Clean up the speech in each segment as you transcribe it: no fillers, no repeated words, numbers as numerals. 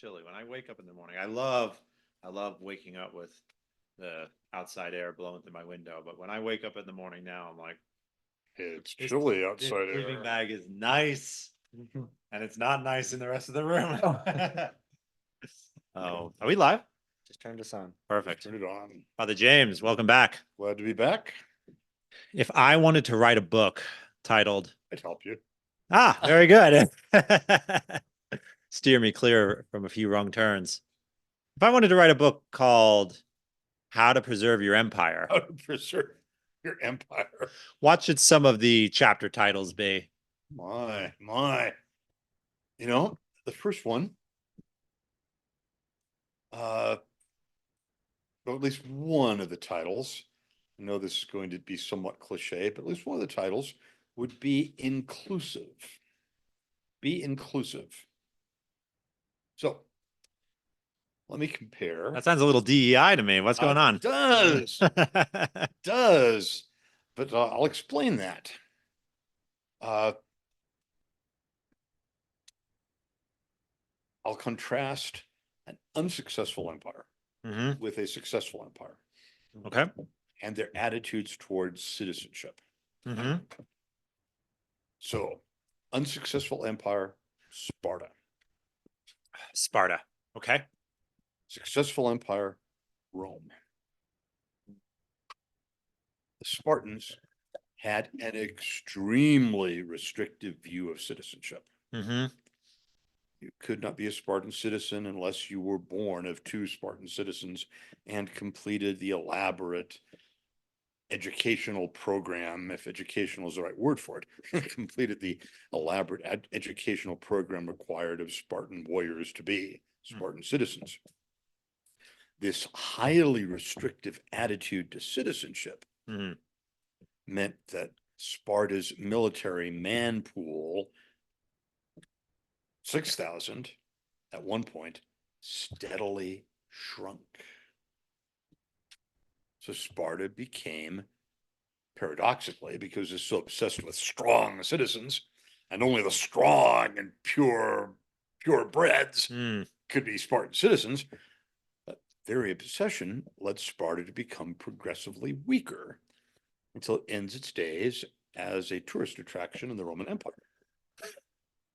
chilly. When I wake up in the morning, I love waking up with the outside air blowing through my window. But when I wake up in the morning now, I'm like, It's this chilly this outside sleeping air. bag is nice, and it's not nice in the rest of the room. Oh, are we live? Just turned us on. Perfect. Turn it on. Father James, welcome back. Glad to be back. If I wanted to write a book titled, I'd help you. very good. Steer me clear from a few wrong turns. If I wanted to write a book called How to Preserve Your Empire, How to preserve your empire. what should some of the chapter titles be? My. You know, the first one, well, at least one of the titles, I know this is going to be somewhat cliche, but at least one of the titles would be inclusive. Be inclusive. So let me compare. That sounds a little DEI to me. What's going on? It does. Does. But I'll explain that. I'll contrast an unsuccessful empire with a successful empire. Okay. And their attitudes towards citizenship. So, unsuccessful empire, Sparta. Sparta. Okay. Successful empire, Rome. The Spartans had an extremely restrictive view of citizenship. You could not be a Spartan citizen unless you were born of two Spartan citizens and completed the elaborate educational program, if educational is the right word for it, completed the elaborate educational program required of Spartan warriors to be Spartan citizens. This highly restrictive attitude to citizenship meant that Sparta's military man pool, 6,000 at one point, steadily shrunk. So Sparta became, paradoxically, because it's so obsessed with strong citizens, and only the strong and purebreds could be Spartan citizens, their obsession led Sparta to become progressively weaker until it ends its days as a tourist attraction in the Roman Empire.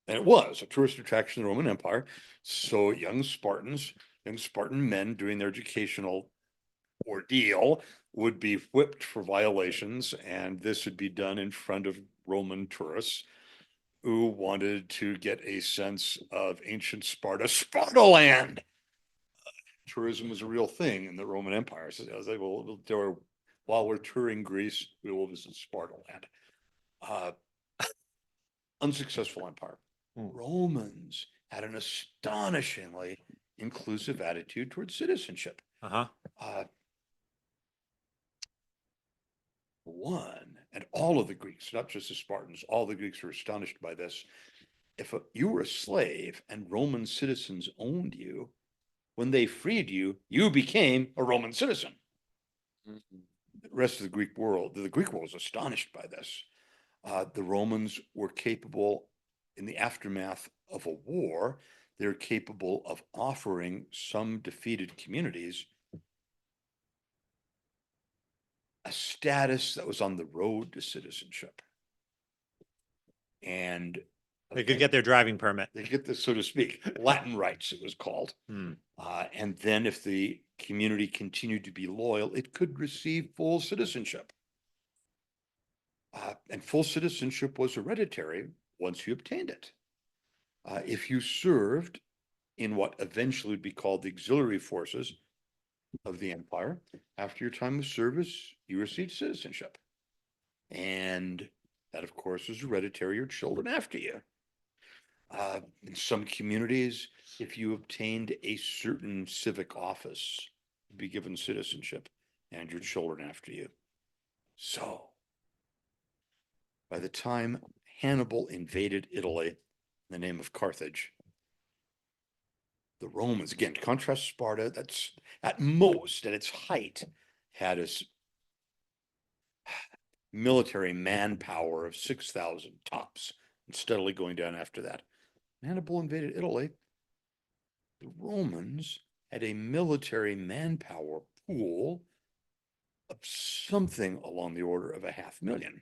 And it was a tourist attraction in the Roman Empire. So young Spartan men doing their educational ordeal would be whipped for violations, and this would be done in front of Roman tourists who wanted to get a sense of ancient Sparta, Spartaland. Tourism was a real thing in the Roman Empire. So I was like, well, while we're touring Greece, we will visit Spartaland. Unsuccessful empire. Romans had an astonishingly inclusive attitude towards citizenship. One, and all of the Greeks, not just the Spartans, all the Greeks were astonished by this. If you were a slave and Roman citizens owned you, when they freed you, you became a Roman citizen. The rest of the Greek world was astonished by this. The Romans were capable, in the aftermath of a war, they're capable of offering some defeated communities a status that was on the road to citizenship. And they could get their driving permit. They get this, so to speak, Latin rights, it was called. And then if the community continued to be loyal, it could receive full citizenship. And full citizenship was hereditary once you obtained it. If you served in what eventually would be called the auxiliary forces of the empire, after your time of service, you received citizenship. And that, of course, was hereditary, your children after you. In some communities, if you obtained a certain civic office, you'd be given citizenship and your children after you. So, by the time Hannibal invaded Italy in the name of Carthage, the Romans, again, contrast Sparta, that's at most, at its height, had a military manpower of 6,000 tops, and steadily going down after that. Hannibal invaded Italy. The Romans had a military manpower pool of something along the order of 500,000.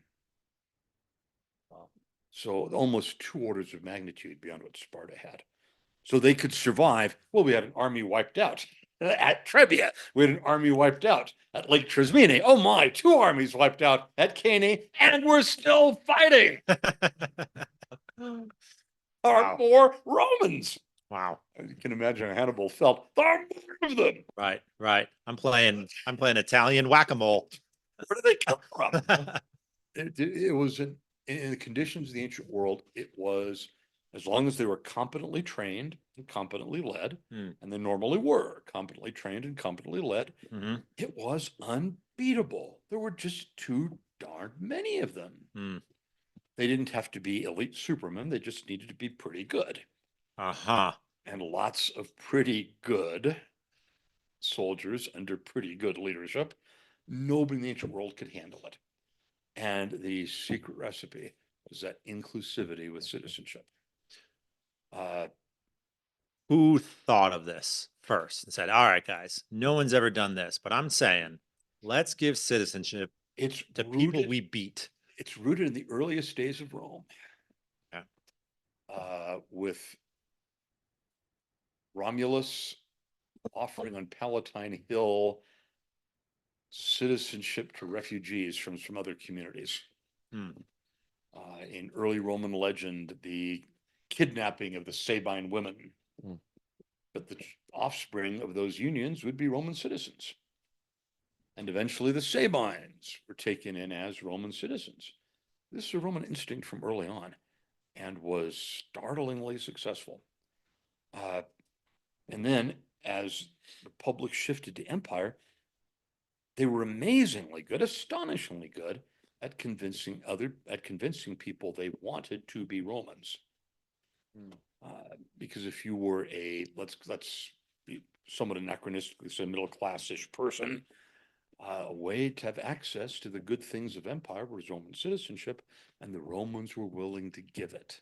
So almost 2 orders of magnitude beyond what Sparta had. So they could survive. Well, we had an army wiped out at Trebia. We had an army wiped out at Lake Trismene. Oh my, 2 armies wiped out at Cannae, and we're still fighting. There are Wow. more Romans. Wow. You can imagine how Hannibal felt. There are more of them. Right, right. I'm playing Italian whack-a-mole. Where do they come from? It was in the conditions of the ancient world, it was, as long as they were competently trained and competently led, Hmm. and they normally were competently trained and competently led, Mhm. it was unbeatable. There were just too darn many of them. Hmm. They didn't have to be elite supermen, they just needed to be pretty good. Uh-huh. And lots of pretty good soldiers under pretty good leadership. Nobody in the ancient world could handle it. And the secret recipe was that inclusivity with citizenship. Who thought of this first and said, all right, guys, no one's ever done this, but I'm saying let's give citizenship It's to people rooted, we beat. it's rooted in the earliest days of Rome. Yeah. With Romulus offering on Palatine Hill citizenship to refugees from some other communities. Hmm. In early Roman legend, the kidnapping of the Sabine women. Hmm. But the offspring of those unions would be Roman citizens. And eventually the Sabines were taken in as Roman citizens. This is a Roman instinct from early on and was startlingly successful. And then as the public shifted to empire, they were amazingly good, astonishingly good at convincing people they wanted to be Romans. Because if you were let's be somewhat anachronistically say middle class-ish person, a way to have access to the good things of empire was Roman citizenship, and the Romans were willing to give it.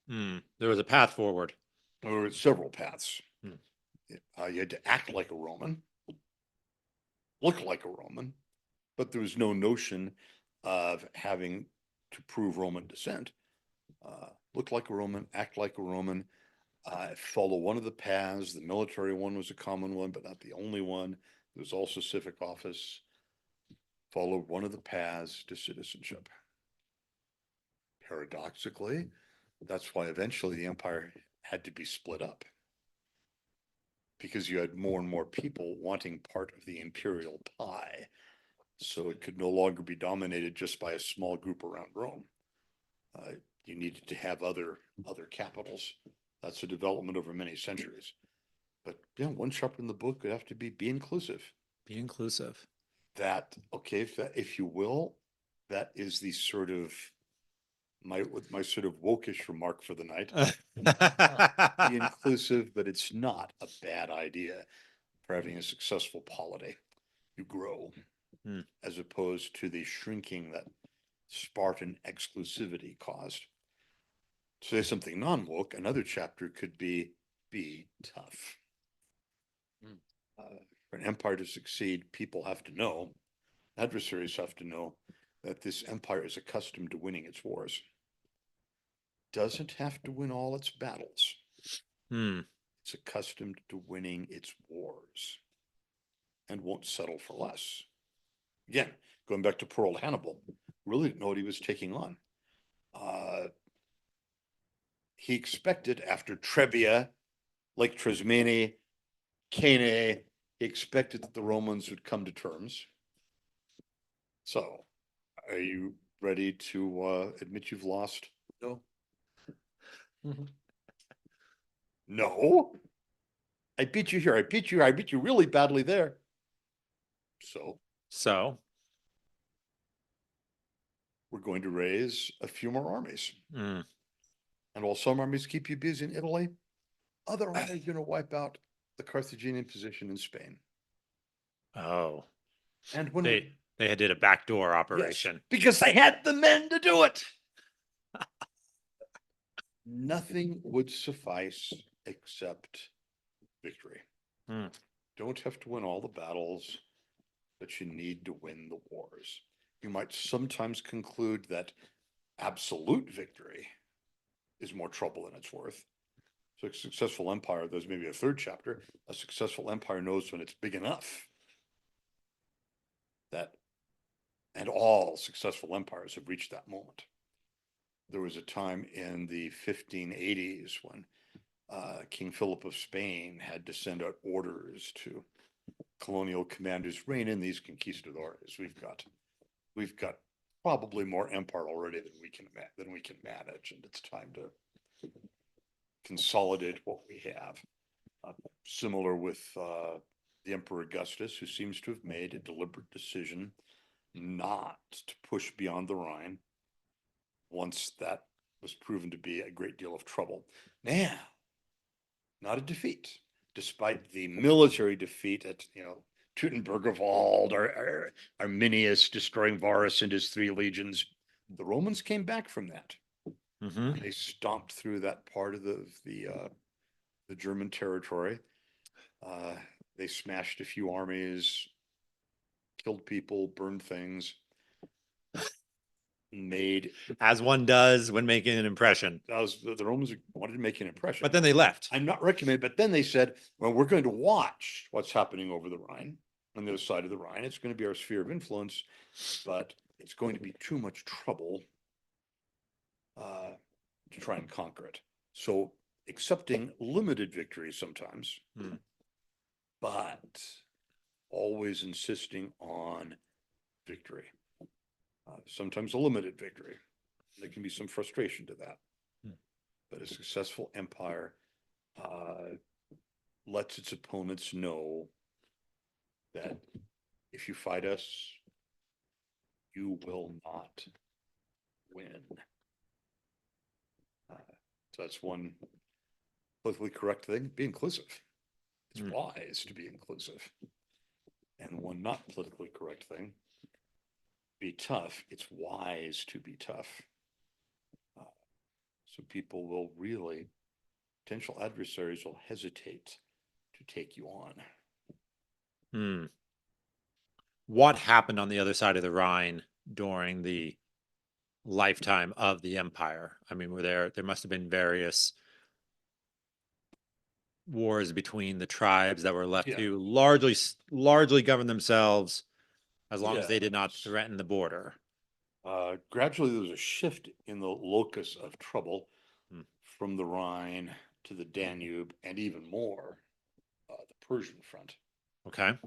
Hmm. There was a path forward. There were several paths. Hmm. You had to act like a Roman, look like a Roman, but there was no notion of having to prove Roman descent. Look like a Roman, act like a Roman, follow one of the paths. The military one was a common one, but not the only one. There was also civic office. Follow one of the paths to citizenship. Paradoxically, that's why eventually the empire had to be split up, because you had more and more people wanting part of the imperial pie. So it could no longer be dominated just by a small group around Rome. You needed to have other capitals. That's a development over many centuries. But yeah, one chapter in the book would have to be inclusive. Be inclusive. That, okay, if you will, that is the sort of my sort of wokish remark for the night. Be inclusive, but it's not a bad idea for having a successful polity. You grow, as opposed to the shrinking that Spartan exclusivity caused. To say something non-woke, another chapter could be tough. For an empire to succeed, people have to know, adversaries have to know, that this empire is accustomed to winning its wars. Doesn't have to win all its battles. It's accustomed to winning its wars and won't settle for less. Again, going back to poor old Hannibal, really didn't know what he was taking on. He expected after Trebia, Lake Trismene, Cannae, he expected that the Romans would come to terms. So, are you ready to admit you've lost? No. No. I beat you here. I beat you. I beat you really badly there. So we're going to raise a few more armies. And while some armies keep you busy in Italy, other armies are going to wipe out the Carthaginian position in Spain. Oh. And when they did a backdoor operation. Yes, because they had the men to do it. Nothing would suffice except Hmm. Don't have to win all the battles, but you need to win the wars. You might sometimes conclude that absolute victory is more trouble than it's worth. So a successful empire, there's maybe a third chapter. A successful empire knows when it's big enough that, and all successful empires have reached that moment. There was a time in the 1580s when King Philip of Spain had to send out orders to colonial commanders, rein in these conquistadores. We've got probably more empire already than we can manage, and it's time to consolidate what we have. Similar with the Emperor Augustus, who seems to have made a deliberate decision not to push beyond the Rhine once that was proven to be a great deal of trouble. Now, not a defeat, despite the military defeat at, Teutoburger Wald, or Arminius destroying Varus and his 3 legions. The Romans came back from that. Mm-hmm. They stomped through that part of the German territory. They smashed a few armies, killed people, burned things, made. As one does when making an impression. The Romans wanted to make an impression. But then they left. I'm not recommending, but then they said, well, we're going to watch what's happening over the Rhine, on the other side of the Rhine. It's going to be our sphere of influence, but it's going to be too much trouble to try and conquer it. So accepting limited victories sometimes, but always insisting on victory. Sometimes a limited victory. There can be some frustration to that. But a successful empire lets its opponents know that if you fight us, you will not win. So that's one politically correct thing. Be inclusive. It's wise to be inclusive. And one not politically correct thing, be tough. It's wise to be tough. So people will really, potential adversaries will hesitate to take you on. What happened on the other side of the Rhine during the lifetime of the empire? I mean, there must have been various wars between the tribes that were left to largely govern themselves as long as they did not threaten the border. Gradually, there was a shift in the locus of trouble from the Rhine to the Danube, and even more, the Persian front. Okay.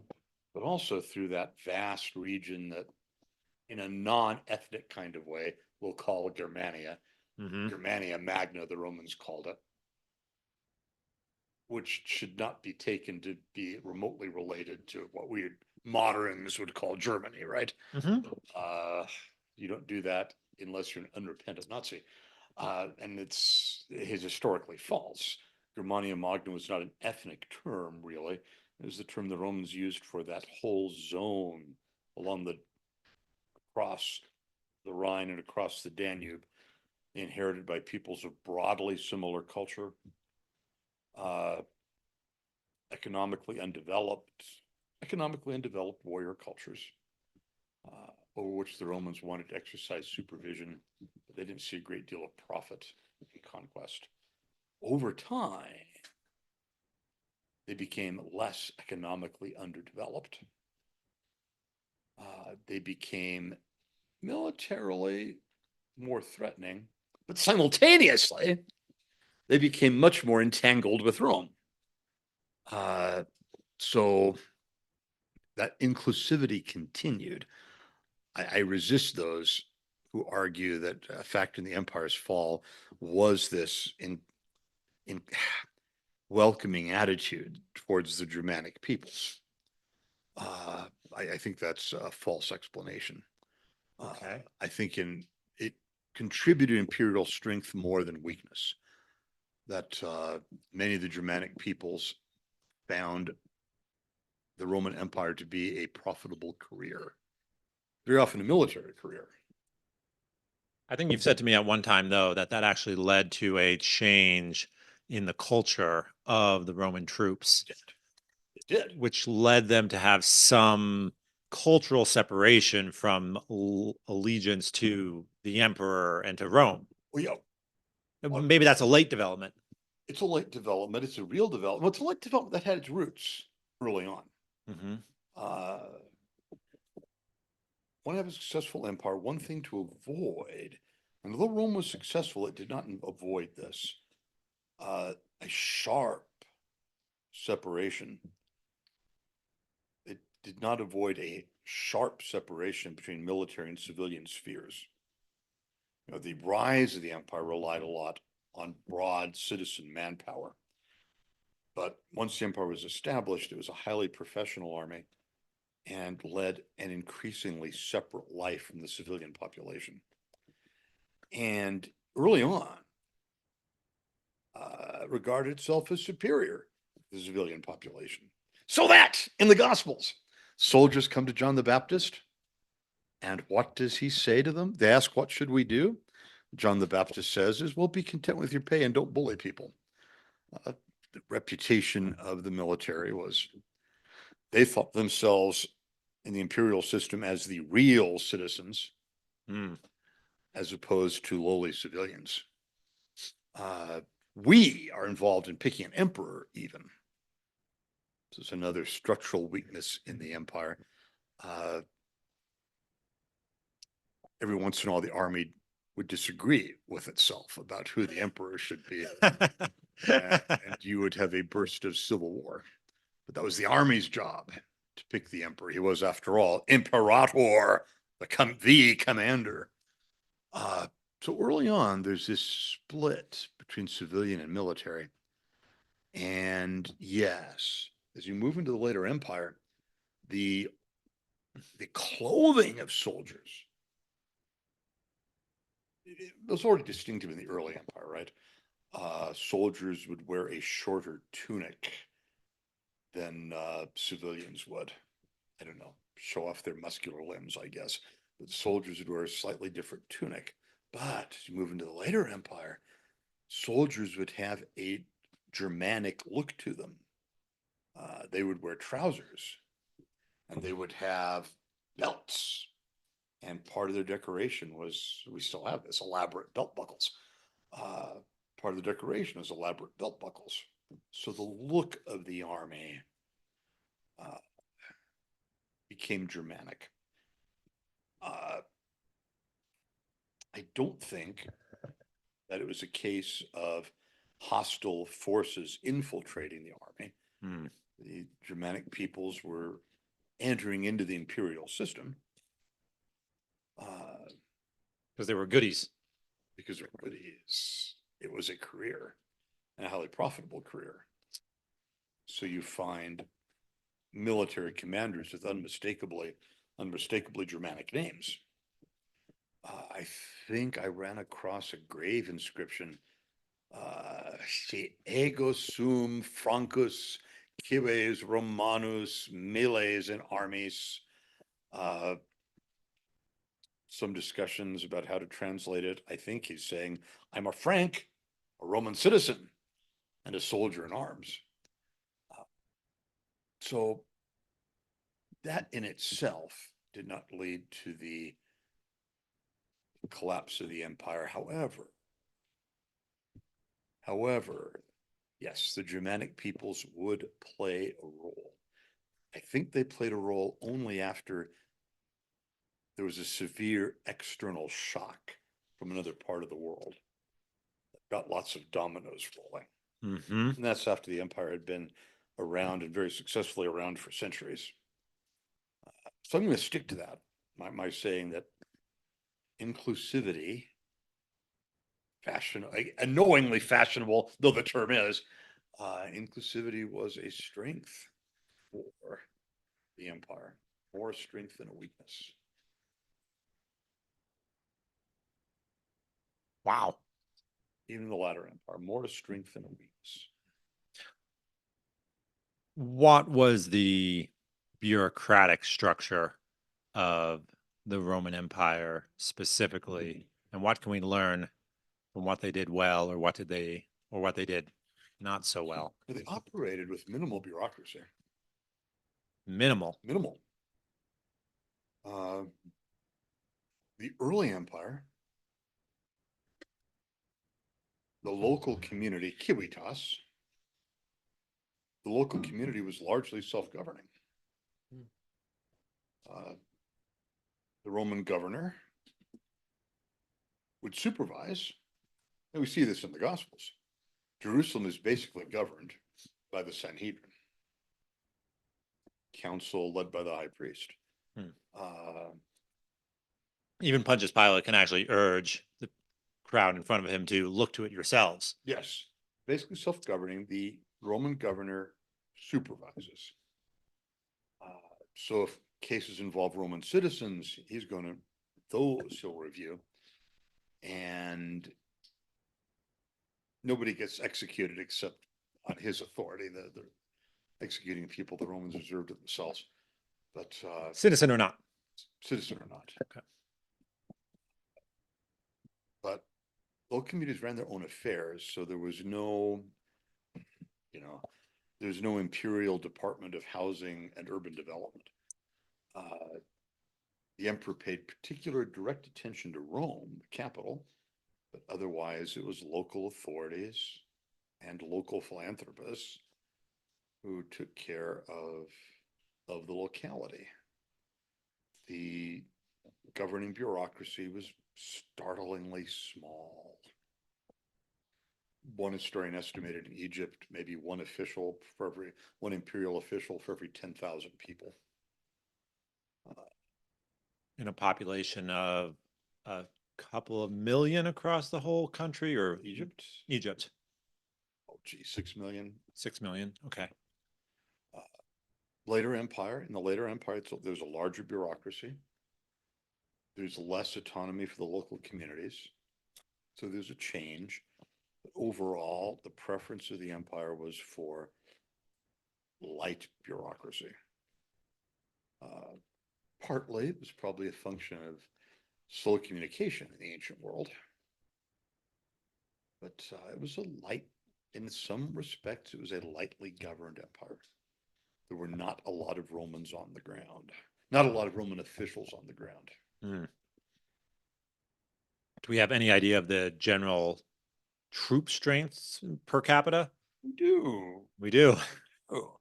But also through that vast region that, in a non-ethnic kind of way, we'll call Germania. Germania Magna, the Romans called it, which should not be taken to be remotely related to what we moderns would call Germany, right? You don't do that unless you're an unrepentant Nazi. And it's historically false. Germania Magna was not an ethnic term, really. It was the term the Romans used for that whole zone across the Rhine and across the Danube, inherited by peoples of broadly similar culture, economically undeveloped warrior cultures, over which the Romans wanted to exercise supervision, but they didn't see a great deal of profit in conquest. Over time, they became less economically underdeveloped. They became militarily more threatening, but simultaneously, they became much more entangled with Rome. So that inclusivity continued. I resist those who argue that a factor in the empire's fall was this in welcoming attitude towards the Germanic peoples. I think that's a false explanation. Okay. I think it contributed imperial strength more than weakness. That many of the Germanic peoples found the Roman Empire to be a profitable career, very often a military career. I think you've said to me at one time, though, that actually led to a change in the culture of the Roman troops. Did. which led them to have some cultural separation from allegiance to the emperor and to Rome. Well, yeah, Maybe that's a late development. it's a late development. It's a real development. Well, it's a late development that had its roots early on. Mm-hmm. Uh, Want to have a successful empire, one thing to avoid, and although Rome was successful, it did not avoid this. A sharp separation. It did not avoid a sharp separation between military and civilian spheres. You know, the rise of the empire relied a lot on broad citizen manpower. But once the empire was established, it was a highly professional army and led an increasingly separate life from the civilian population. And early on, regarded itself as superior to the civilian population. So that in the Gospels, soldiers come to John the Baptist, and what does he say to them? They ask, "What should we do?" John the Baptist says, "Is well, be content with your pay and don't bully people." The reputation of the military was they thought themselves in the imperial system as the real citizens, as opposed to lowly civilians. We are involved in picking an emperor, even. This is another structural weakness in the empire. Every once in a while, the army would disagree with itself about who the emperor should be. And you would have a burst of civil war. But that was the army's job to pick the emperor. He was, after all, imperator, the commander. So early on, there's this split between civilian and military. And yes, as you move into the later empire, the clothing of soldiers, it was already distinctive in the early empire, right? Soldiers would wear a shorter tunic than civilians would. I don't know, show off their muscular limbs, I guess. But soldiers would wear a slightly different tunic. But as you move into the later empire, soldiers would have a Germanic look to them. They would wear trousers and they would have belts. And part of their decoration was, we still have this, elaborate belt buckles. Part of the decoration is elaborate belt buckles. So the look of the army became Germanic. I don't think that it was a case of hostile forces infiltrating the army. The Germanic peoples were entering into the imperial system because they were goodies. Because it is. It was a career, and a highly profitable career. So you find military commanders with unmistakably Germanic names. I think I ran across a grave inscription. Ego sum Francus cives Romanus miles in armis. Some discussions about how to translate it. I think he's saying, I'm a Frank, a Roman citizen, and a soldier in arms. So that in itself did not lead to the collapse of the empire. However, yes, the Germanic peoples would play a role. I think they played a role only after there was a severe external shock from another part of the world. Got lots of dominoes rolling. Mm-hmm. And that's after the empire had been around and very successfully around for centuries. So I'm going to stick to that. My saying that inclusivity, unknowingly fashionable, though the term is, inclusivity was a strength for the empire, more a strength than a weakness. Wow. Even the latter empire, more a strength than a weakness. What was the bureaucratic structure of the Roman Empire specifically, and what can we learn from what they did well, or what they did not so well? They operated with minimal bureaucracy. Minimal. minimal. Uh, the early empire, the local community, Civitas, the local community was largely self-governing. The Roman governor would supervise, and we see this in the Gospels. Jerusalem is basically governed by the Sanhedrin, council led by the high priest. Hmm. Uh, Even Pontius Pilate can actually urge the crowd in front of him to look to it yourselves. yes, basically self-governing. The Roman governor supervises. So if cases involve Roman citizens, he's going to, those he'll review. And nobody gets executed except on his authority. The executing people the Romans reserved to themselves, but Citizen or not. citizen or not. Okay. But local communities ran their own affairs, so there was no, there's no imperial department of housing and urban development. The emperor paid particular direct attention to Rome, the capital, but otherwise it was local authorities and local philanthropists who took care of the locality. The governing bureaucracy was startlingly small. One historian estimated in Egypt maybe one imperial official for every 10,000 people. In a population of a couple of million across the whole country, or Egypt? Egypt? Oh, gee, 6 million. 6 million. Okay. In the later empire, there's a larger bureaucracy. There's less autonomy for the local communities. So there's a change. But overall, the preference of the empire was for light bureaucracy. Partly it was probably a function of slow communication in the ancient world. But it was in some respects, it was a lightly governed empire. There were not a lot of Romans on the ground, not a lot of Roman officials on the ground. Hmm. Do we have any idea of the general troop strengths per capita? We do. We do. Oh.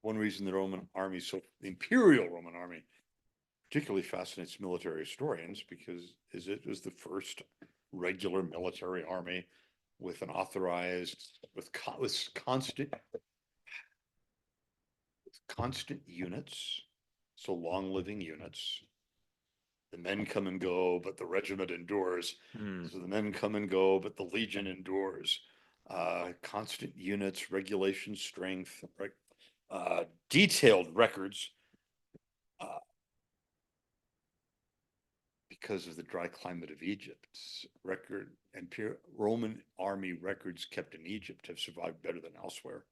One reason the Imperial Roman Army particularly fascinates military historians because it was the first regular military army with an authorized, with constant units, so long living units. The men come and go, but the regiment endures. Hmm. So the men come and go, but the legion endures. Constant units, regulation strength, detailed records. Because of the dry climate of Egypt, Roman army records kept in Egypt have survived better than elsewhere.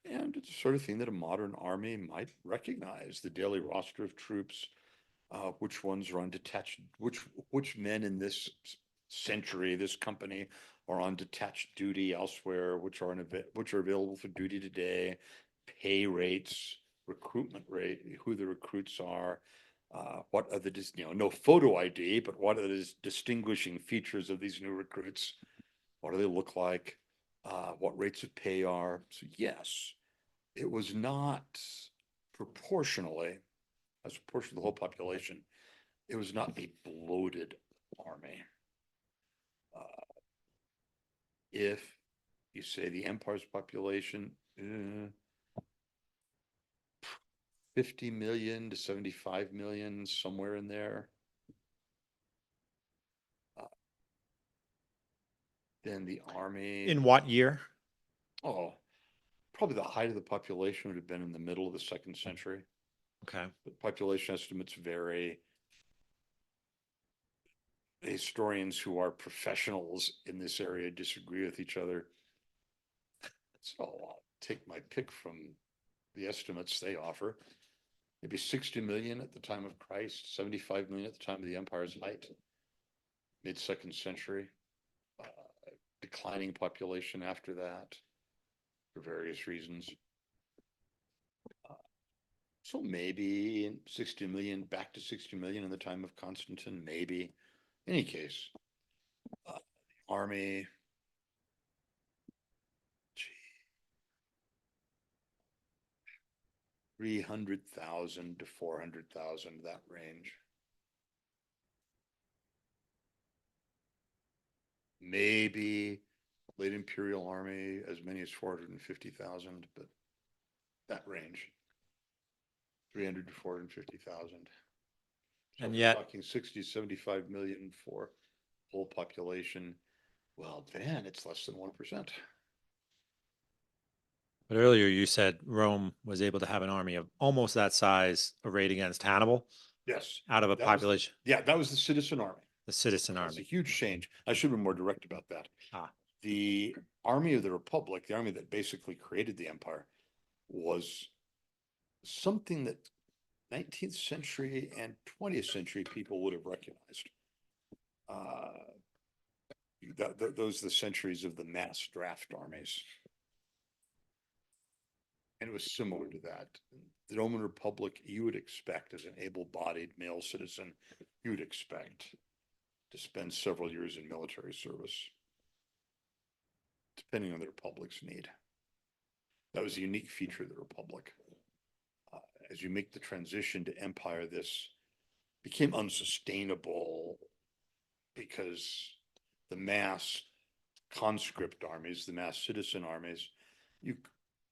And it's the sort of thing that a modern army might recognize: the daily roster of troops, which ones are on detached, which men in this century, this company, are on detached duty elsewhere, which are available for duty today, pay rates, recruitment rate, who the recruits are, what are the no photo ID, but what are the distinguishing features of these new recruits? What do they look like? What rates of pay are? So yes, it was not proportionally, as a portion of the whole population, it was not a bloated army. If you say the empire's population, 50 million to 75 million, somewhere in there, then the army. In what year? Oh, probably the height of the population would have been in the middle of the 2nd century. Okay. But population estimates vary. Historians who are professionals in this area disagree with each other. So I'll take my pick from the estimates they offer. Maybe 60 million at the time of Christ, 75 million at the time of the empire's height, mid 2nd century. Declining population after that for various reasons. So maybe in 60 million, back to 60 million in the time of Constantine, maybe. In any case, army, 300,000 to 400,000, that range. Maybe late imperial army, as many as 450,000, but that range. 300 to 450,000. So And if we're yet, talking 60, 75 million for whole population, well, then it's less than 1%. but earlier you said Rome was able to have an army of almost that size arrayed against Hannibal Yes, out of a that was the, population, yeah, that was the citizen army. the citizen That's a army. huge change. I should have been more direct about that. Ah, The army of the Republic, the army that basically created the empire, was something that 19th century and 20th century people would have recognized. Uh, those are the centuries of the mass draft armies. And it was similar to that. The Roman Republic, you would expect, as an able-bodied male citizen, you would expect to spend several years in military service, depending on the Republic's need. That was a unique feature of the Republic. As you make the transition to empire, this became unsustainable because the mass conscript armies, the mass citizen armies, you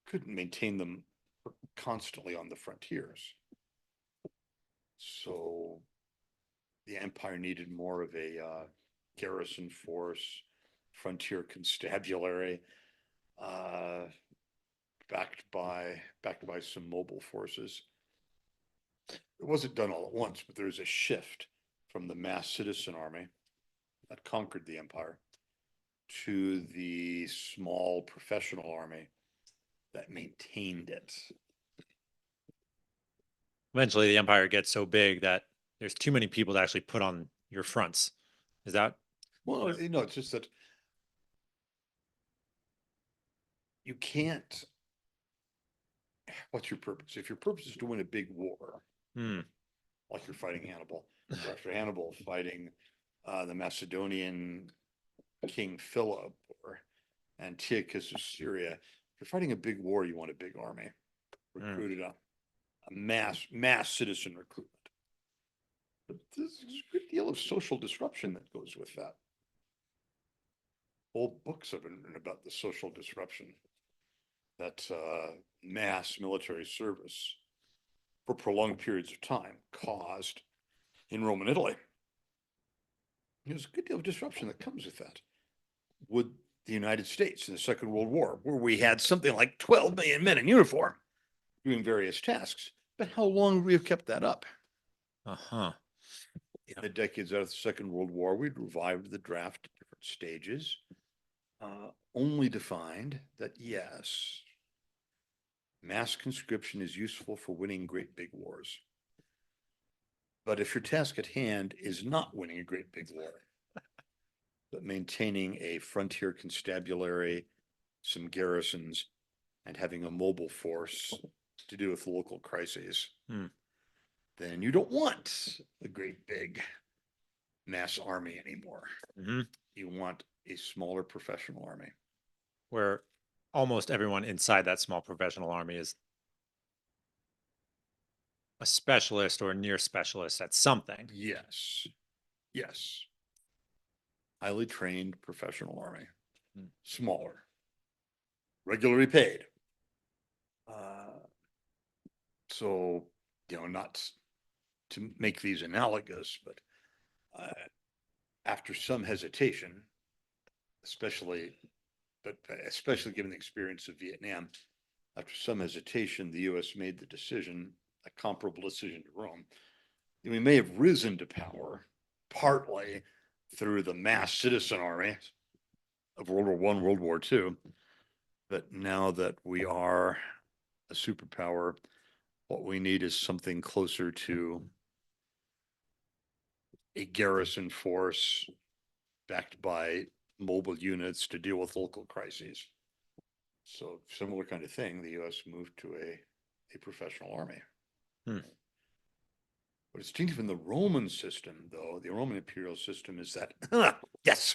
couldn't maintain them constantly on the frontiers. So the empire needed more of a garrison force, frontier constabulary, uh, backed by some mobile forces. It wasn't done all at once, but there's a shift from the mass citizen army that conquered the empire to the small professional army that maintained it. eventually, the empire gets so big that there's too many people to actually put on your fronts. Is that? Well, it's just that you can't. What's your purpose? If your purpose is to win a big war, Hmm. like you're fighting Hannibal, or after Hannibal fighting the Macedonian King Philip or Antiochus of Syria, if you're fighting a big war, you want a big army, recruited a mass citizen recruitment. But there's a good deal of social disruption that goes with that. Whole books have been written about the social disruption that mass military service for prolonged periods of time caused in Roman Italy. There's a good deal of disruption that comes with that. Would the United States in the Second World War, where we had something like 12 million men in uniform doing various tasks, but how long would we have kept that up? Uh-huh. In the decades after the Second World War, we'd revived the draft at different stages, only to find that yes, mass conscription is useful for winning great big wars. But if your task at hand is not winning a great big war, but maintaining a frontier constabulary, some garrisons, and having a mobile force to deal with local crises, then you don't want a great big mass army anymore. Mm-hmm. You want a smaller professional army. Where almost everyone inside that small professional army is a specialist or near specialist at something. Yes. Yes. Highly trained professional army. Smaller. Regularly paid. So, not to make these analogous, but after some hesitation, especially given the experience of Vietnam, after some hesitation, the U.S. made the decision, a comparable decision to Rome. We may have risen to power partly through the mass citizen army of World War I, World War II, but now that we are a superpower, what we need is something closer to a garrison force backed by mobile units to deal with local crises. So similar kind of thing, the U.S. moved to a professional army. Hmm. What is distinct from the Roman system, though, the Roman imperial system, is that, yes,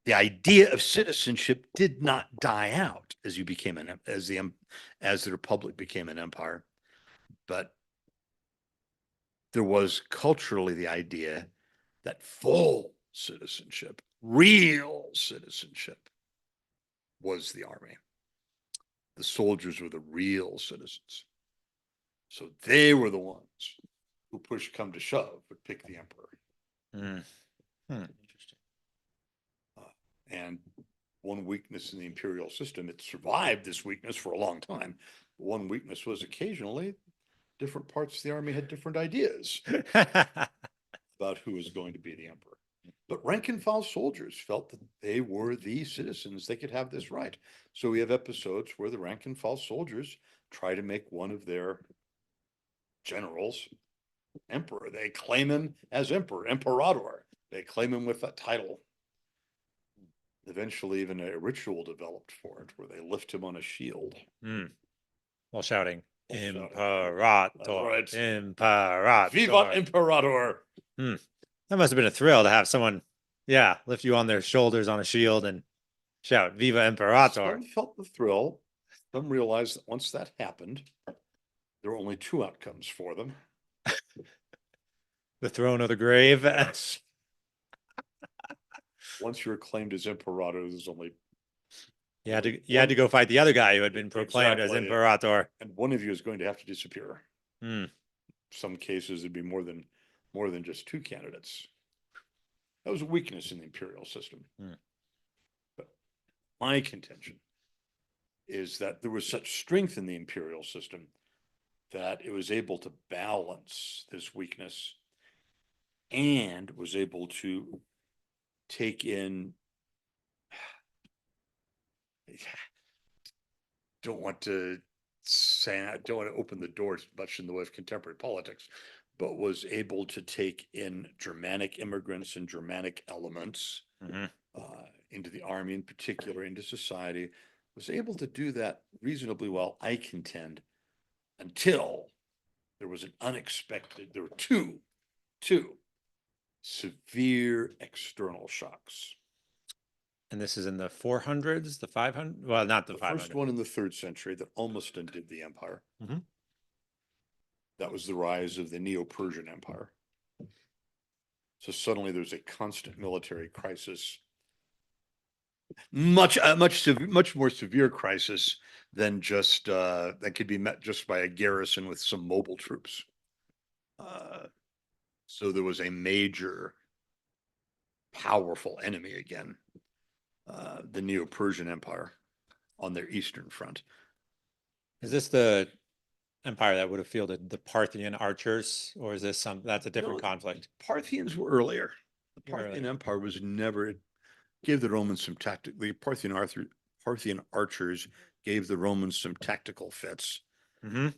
the idea of citizenship did not die out as you became as the republic became an empire, but there was culturally the idea that full citizenship, real citizenship, was the army. The soldiers were the real citizens. So they were the ones who, push come to shove, would pick the emperor. Hmm. Interesting. And one weakness in the imperial system, it survived this weakness for a long time. One weakness was occasionally different parts of the army had different ideas about who was going to be the emperor. But rank and file soldiers felt that they were the citizens. They could have this right. So we have episodes where the rank and file soldiers try to make one of their generals emperor. They claim him as emperor, imperator. They claim him with that title. Eventually, even a ritual developed for it where they lift him on a shield. Hmm. While shouting, While shouting, Imperator, "That's right. Imperator. Vivat Imperator!" Hmm. That must have been a thrill to have someone, yeah, lift you on their shoulders on a shield and shout, Viva Imperator. Some felt the thrill. Some realized that once that happened, there were only two outcomes for them. The throne of the grave. Once you're acclaimed as Imperator, there's only You had to go fight the other guy who had been proclaimed as exactly, Imperator. and one of you is going to have to disappear. Hmm. Some cases it'd be more than just two candidates. That was a weakness in the imperial system. Hmm. But my contention is that there was such strength in the imperial system that it was able to balance this weakness and was able to take in, don't want to say, I don't want to open the door much in the way of contemporary politics, but was able to take in Germanic immigrants and Germanic elements Mm-hmm. into the army, in particular, into society, was able to do that reasonably well, I contend, until there was an unexpected, there were two severe external shocks. And this is in the 400s, the 500. Well, not the The 500. first one in the 3rd century that almost undid the empire. Mm-hmm. That was the rise of the Neo-Persian Empire. So suddenly there's a constant military crisis, much more severe crisis than just that could be met just by a garrison with some mobile troops. So there was a major, powerful enemy again, the Neo-Persian Empire on their eastern front. Is this the empire that would have fielded the Parthian archers, or is this that's a different conflict? Parthians were earlier. The Parthian Parthian Empire was never, it gave the Romans some tactic. The Parthian archers gave the Romans some tactical fits. Mm-hmm.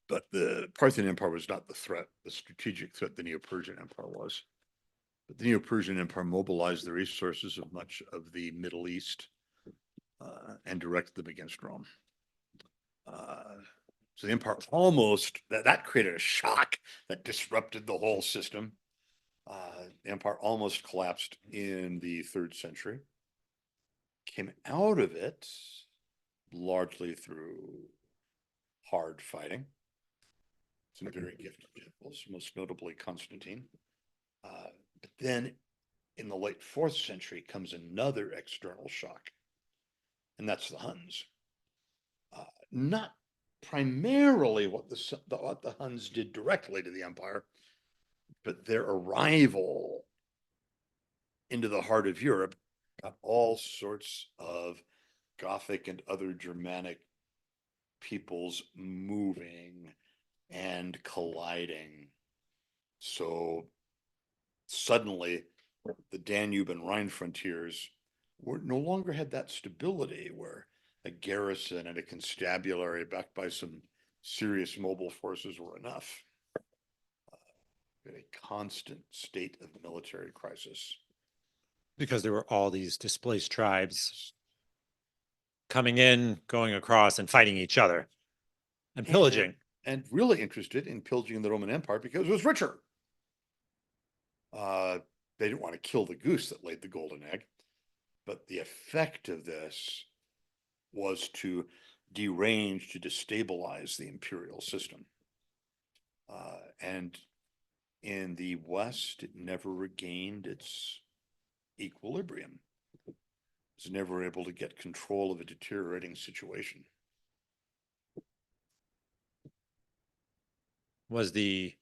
But the Parthian Empire was not the threat, the strategic threat the Neo-Persian Empire was. But the Neo-Persian Empire mobilized the resources of much of the Middle East and directed them against Rome. So the empire almost, that created a shock that disrupted the whole system. The empire almost collapsed in the 3rd century. Came out of it largely through hard fighting. Some very gifted generals, most notably Constantine. But then in the late 4th century comes another external shock, and that's the Huns. Not primarily what the Huns did directly to the empire, but their arrival into the heart of Europe got all sorts of Gothic and other Germanic peoples moving and colliding. So suddenly the Danube and Rhine frontiers were no longer had that stability where a garrison and a constabulary backed by some serious mobile forces were enough. A constant state of military crisis. Because there were all these displaced tribes coming in, going across, and fighting each other and pillaging. and really interested in pillaging the Roman Empire because it was richer. They didn't want to kill the goose that laid the golden egg, but the effect of this was to derange, to destabilize the imperial system. And in the West, it never regained its equilibrium. It was never able to get control of a deteriorating situation. Was the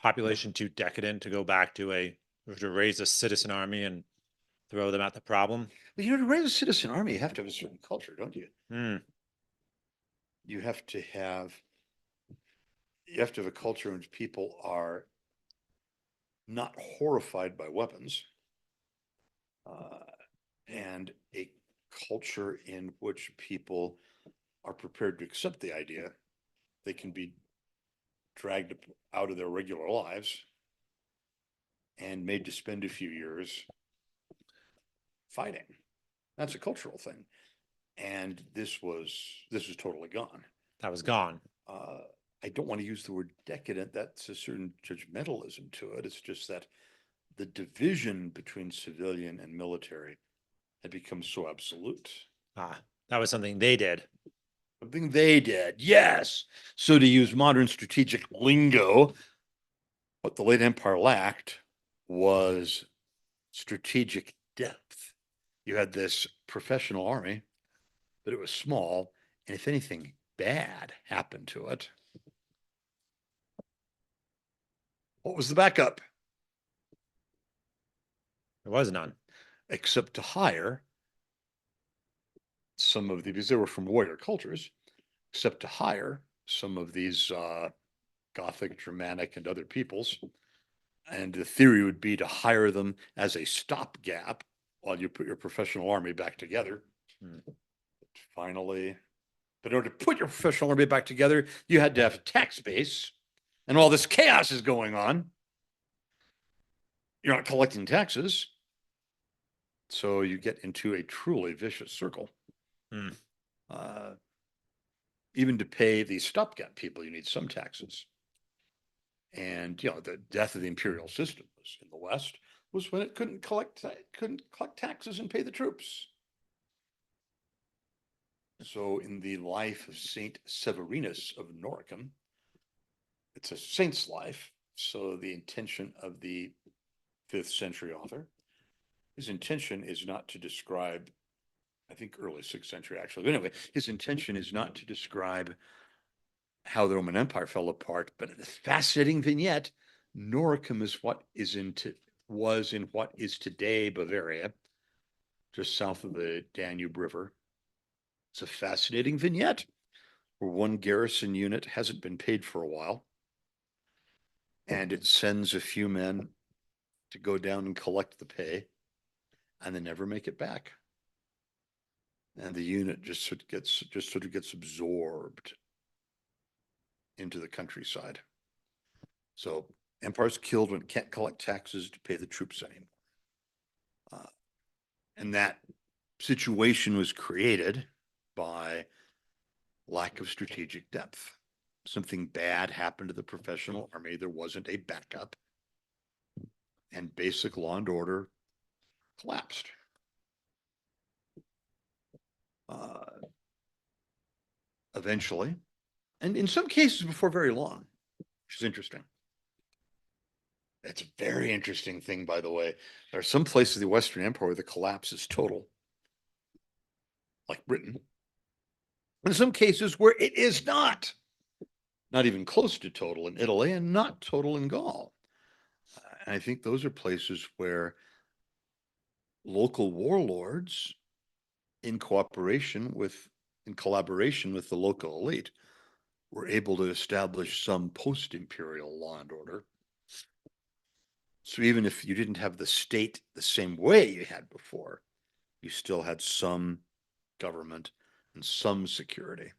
population too decadent to go back to raise a citizen army and throw them at the problem? But you know, to raise a citizen army, you have to have a certain culture, don't you? Hmm. You have to have a culture in which people are not horrified by weapons, uh, and a culture in which people are prepared to accept the idea they can be dragged out of their regular lives and made to spend a few years fighting. That's a cultural thing, and this was totally gone. That was gone. Uh, I don't want to use the word decadent. That's a certain judgmentalism to it. It's just that the division between civilian and military had become so absolute. Ah, that was something they did. Something they did, yes. So to use modern strategic lingo, what the late empire lacked was strategic depth. You had this professional army, but it was small, and if anything bad happened to it, what was the backup? There was none. Except to hire some of the, because they were from warrior cultures, except to hire some of these Gothic, Germanic, and other peoples. And the theory would be to hire them as a stopgap while you put your professional army back together. Hmm. Finally, but in order to put your professional army back together, you had to have a tax base, and all this chaos is going on. You're not collecting taxes, so you get into a truly vicious circle. Hmm. Uh, Even to pay these stopgap people, you need some taxes. And you know, the death of the imperial system was in the West was when it couldn't collect taxes and pay the troops. So in the life of Saint Severinus of Noricum, it's a saint's life. So the intention of the 5th century author, his intention is not to describe, I think early 6th century actually, but anyway, his intention is not to describe how the Roman Empire fell apart, but in a fascinating vignette, Noricum is what is into was in what is today Bavaria, just south of the Danube River. It's a fascinating vignette where one garrison unit hasn't been paid for a while, and it sends a few men to go down and collect the pay, and they never make it back. And the unit just sort of gets absorbed into the countryside. So empire's killed when it can't collect taxes to pay the troops anymore. And that situation was created by lack of strategic depth. Something bad happened to the professional army. There wasn't a backup, and basic law and order collapsed. Eventually, and in some cases before very long, which is interesting. It's a very interesting thing, by the way. There are some places of the Western Empire where the collapse is total, like Britain. In some cases where it is not even close to total in Italy and not total in Gaul. And I think those are places where local warlords, in collaboration with the local elite, were able to establish some post-imperial law and order. So even if you didn't have the state the same way you had before, you still had some government and some security.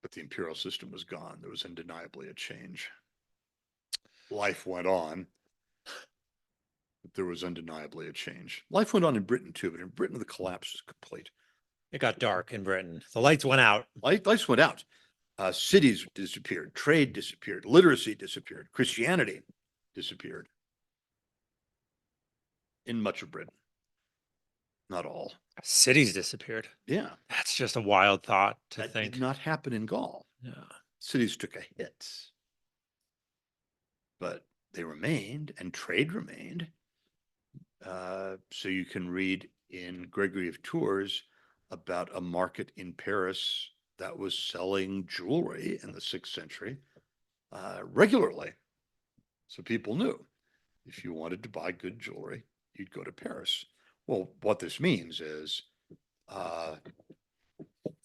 But the imperial system was gone. There was undeniably a change. Life went on, but there was undeniably a change. Life went on in Britain too, but in Britain the collapse was complete. It got dark in Britain. The lights went out. Lights went out. Cities disappeared. Trade disappeared. Literacy disappeared. Christianity disappeared in much of Britain. Not all. Cities disappeared. Yeah. That's just a wild thought to That think. did not happen in Gaul. Yeah. Cities took a hit, but they remained and trade remained. So you can read in Gregory of Tours about a market in Paris that was selling jewelry in the 6th century regularly. So people knew if you wanted to buy good jewelry, you'd go to Paris. Well, what this means is the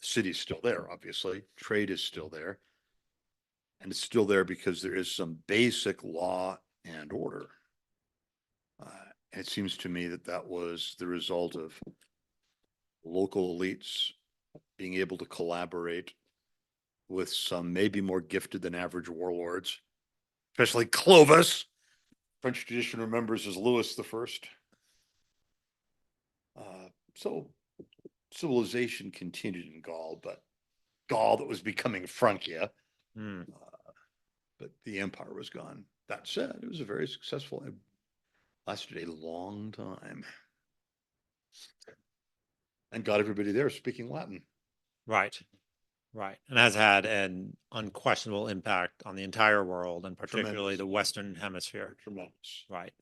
city's still there, obviously. Trade is still there. And it's still there because there is some basic law and order. And it seems to me that that was the result of local elites being able to collaborate with some maybe more gifted than average warlords, especially Clovis. French tradition remembers as Louis the First. So civilization continued in Gaul, but Gaul that was becoming Francia, but the empire was gone. That said, it was a very successful, it lasted a long time, and got everybody there speaking Latin. Right. Right. And has had an unquestionable impact on the entire world and particularly Tremendous. the Western Hemisphere. Tremendous. Right.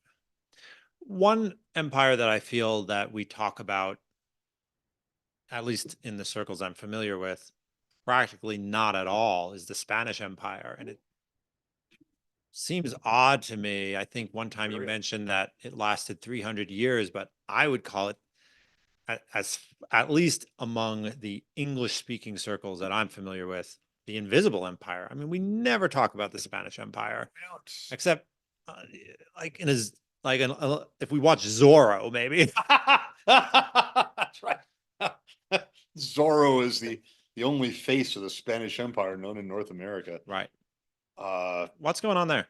One empire that I feel that we talk about, at least in the circles I'm familiar with, practically not at all, is the Spanish Empire. And it seems odd to me. I think one time you mentioned that it lasted 300 years, but I would call it, as at least among the English speaking circles that I'm familiar with, the invisible empire. I mean, we never talk about the Spanish Empire except like in his like if we watch Zorro, maybe. That's right. Zorro is the only face of the Spanish Empire known in North America. Right. Uh, What's going on there?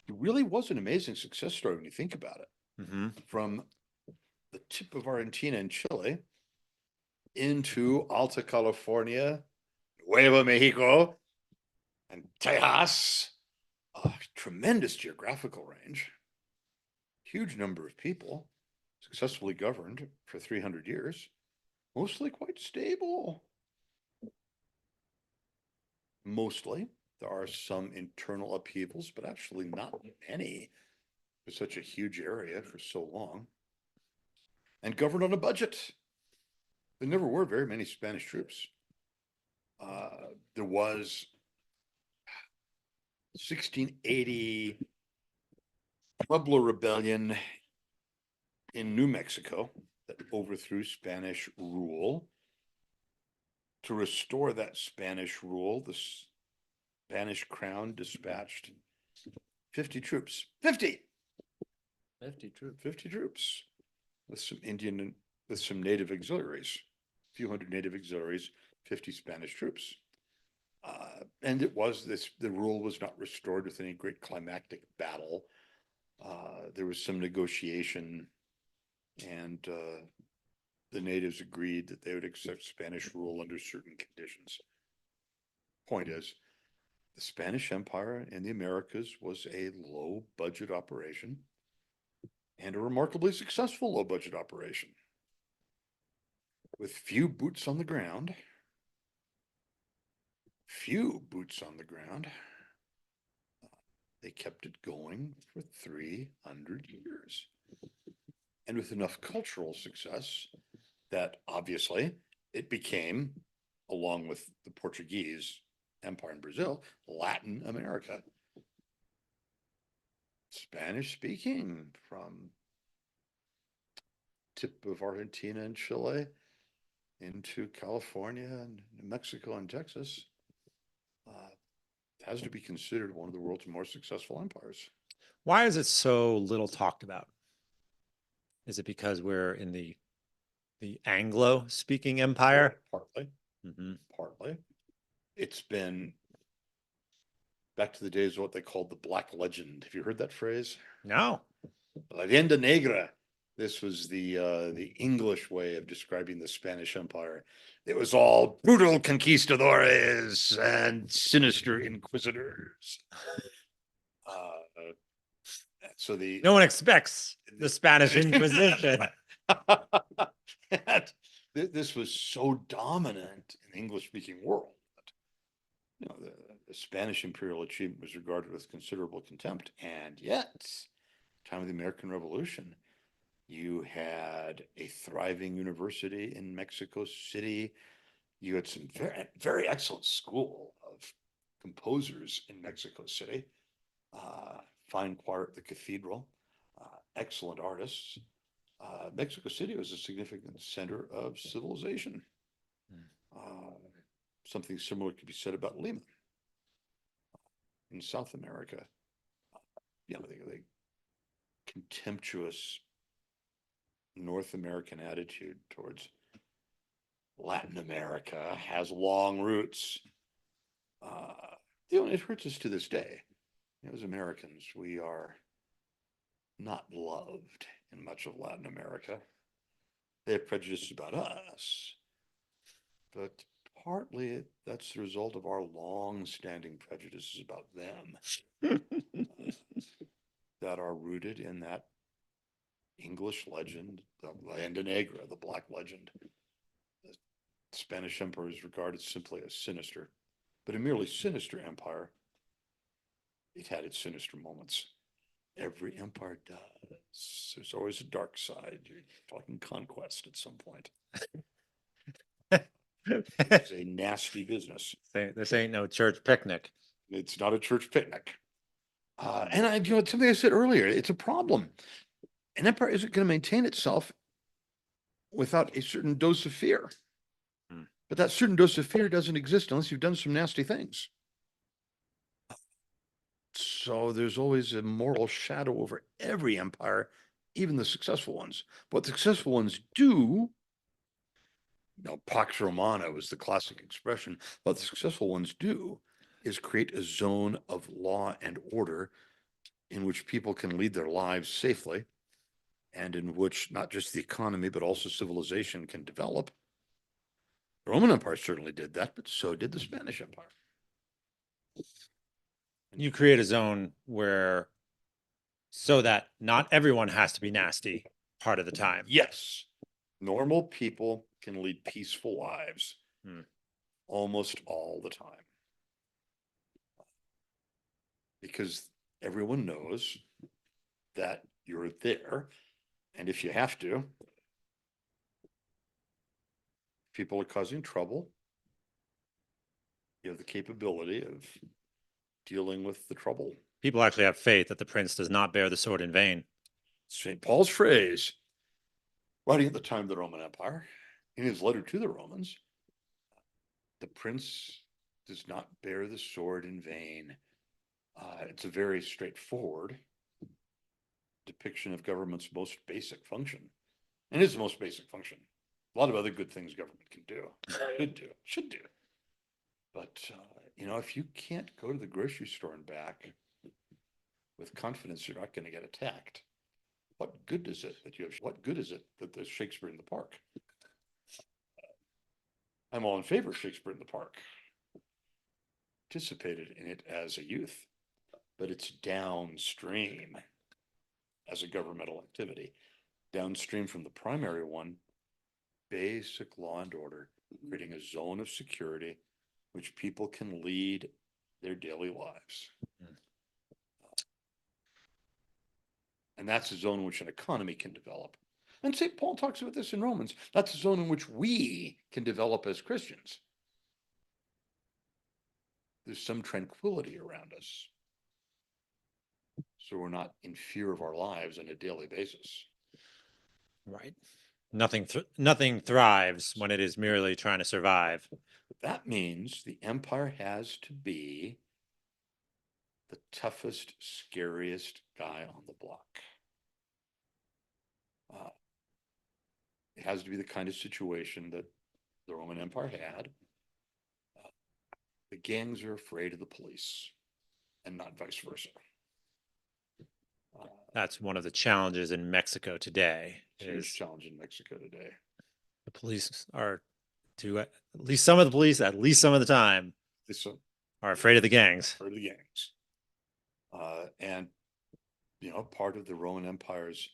It really was an amazing success story when you think about it. Mm-hmm. From the tip of Argentina and Chile into Alta California, Nuevo Mexico, and Tejas. Tremendous geographical range, huge number of people, successfully governed for 300 years, mostly quite stable. Mostly. There are some internal upheavals, but actually not many for such a huge area for so long. And governed on a budget. There never were very many Spanish troops. There was 1680 Pueblo Rebellion in New Mexico that overthrew Spanish rule. To restore that Spanish rule, the Spanish crown dispatched 50 troops. 50 troops. 50 troops with some with some native auxiliaries, a few hundred native auxiliaries, 50 Spanish troops. And the rule was not restored with any great climactic battle. There was some negotiation, and the natives agreed that they would accept Spanish rule under certain conditions. Point is, the Spanish Empire in the Americas was a low budget operation and a remarkably successful low budget operation with few boots on the ground. They kept it going for 300 years. And with enough cultural success that obviously it became, along with the Portuguese Empire in Brazil, Latin America. Spanish speaking from tip of Argentina and Chile into California and New Mexico and Texas. Has to be considered one of the world's more successful empires. Why is it so little talked about? Is it because we're in the Anglo-speaking empire? Partly. Mm-hmm. Partly. It's been back to the days of what they called the Black Legend. Have you heard that phrase? No. La Leyenda Negra. This was the English way of describing the Spanish Empire. It was all brutal conquistadores and sinister inquisitors. Uh, so No one expects the Spanish Inquisition. This was so dominant in the English-speaking world that, you know, the Spanish imperial achievement was regarded with considerable contempt. And yet, time of the American Revolution, you had a thriving university in Mexico City. You had some very, very excellent school of composers in Mexico City. Fine choir at the cathedral, excellent artists. Mexico City was a significant center of civilization. Something similar could be said about Lima in South America. You know, the contemptuous North American attitude towards Latin America has long roots. You know, it hurts us to this day. You know, as Americans, we are not loved in much of Latin America. They have prejudices about us, but partly that's the result of our long-standing prejudices about them that are rooted in that English legend, the Landa Negra, the Black Legend. The Spanish Empire is regarded simply as sinister, but a merely sinister empire. It had its sinister moments. Every empire does. There's always a dark side. You're talking conquest at some point. It's a nasty business. This ain't no church picnic. It's not a church picnic. And you know, it's something I said earlier. It's a problem. An empire isn't going to maintain itself without a certain dose of fear. But that certain dose of fear doesn't exist unless you've done some nasty things. So there's always a moral shadow over every empire, even the successful ones. What the successful ones do, you know, Pax Romana was the classic expression. What the successful ones do is create a zone of law and order in which people can lead their lives safely and in which not just the economy, but also civilization can develop. The Roman Empire certainly did that, but so did the Spanish Empire. You create a zone where, so that not everyone has to be nasty part of the time. Yes, normal people can lead peaceful lives almost all the time. Because everyone knows that you're there. And if you have to, people are causing trouble, you have the capability of dealing with the trouble. People actually have faith that the prince does not bear the sword in vain. St. Paul's phrase, writing at the time of the Roman Empire, in his letter to the Romans, the prince does not bear the sword in vain. It's a very straightforward depiction of government's most basic function. And it's the most basic function. A lot of other good things government can do, should do. But, you know, if you can't go to the grocery store and back with confidence you're not going to get attacked, what good is it that there's Shakespeare in the Park? I'm all in favor of Shakespeare in the Park. Participated in it as a youth, but it's downstream as a governmental activity. Downstream from the primary one, basic law and order, creating a zone of security which people can lead their daily lives. And that's a zone in which an economy can develop. And St. Paul talks about this in Romans. That's a zone in which we can develop as Christians. There's some tranquility around us. So we're not in fear of our lives on a daily basis. Right. Nothing thrives when it is merely trying to survive. That means the empire has to be the toughest, scariest guy on the block. It has to be the kind of situation that the Roman Empire had. The gangs are afraid of the police and not vice versa. That's one of the challenges in Mexico today. Huge Is challenge in Mexico today. the police are to at least some of the police, at least some of the time, This are afraid of the gangs. are the gangs. And, part of the Roman Empire's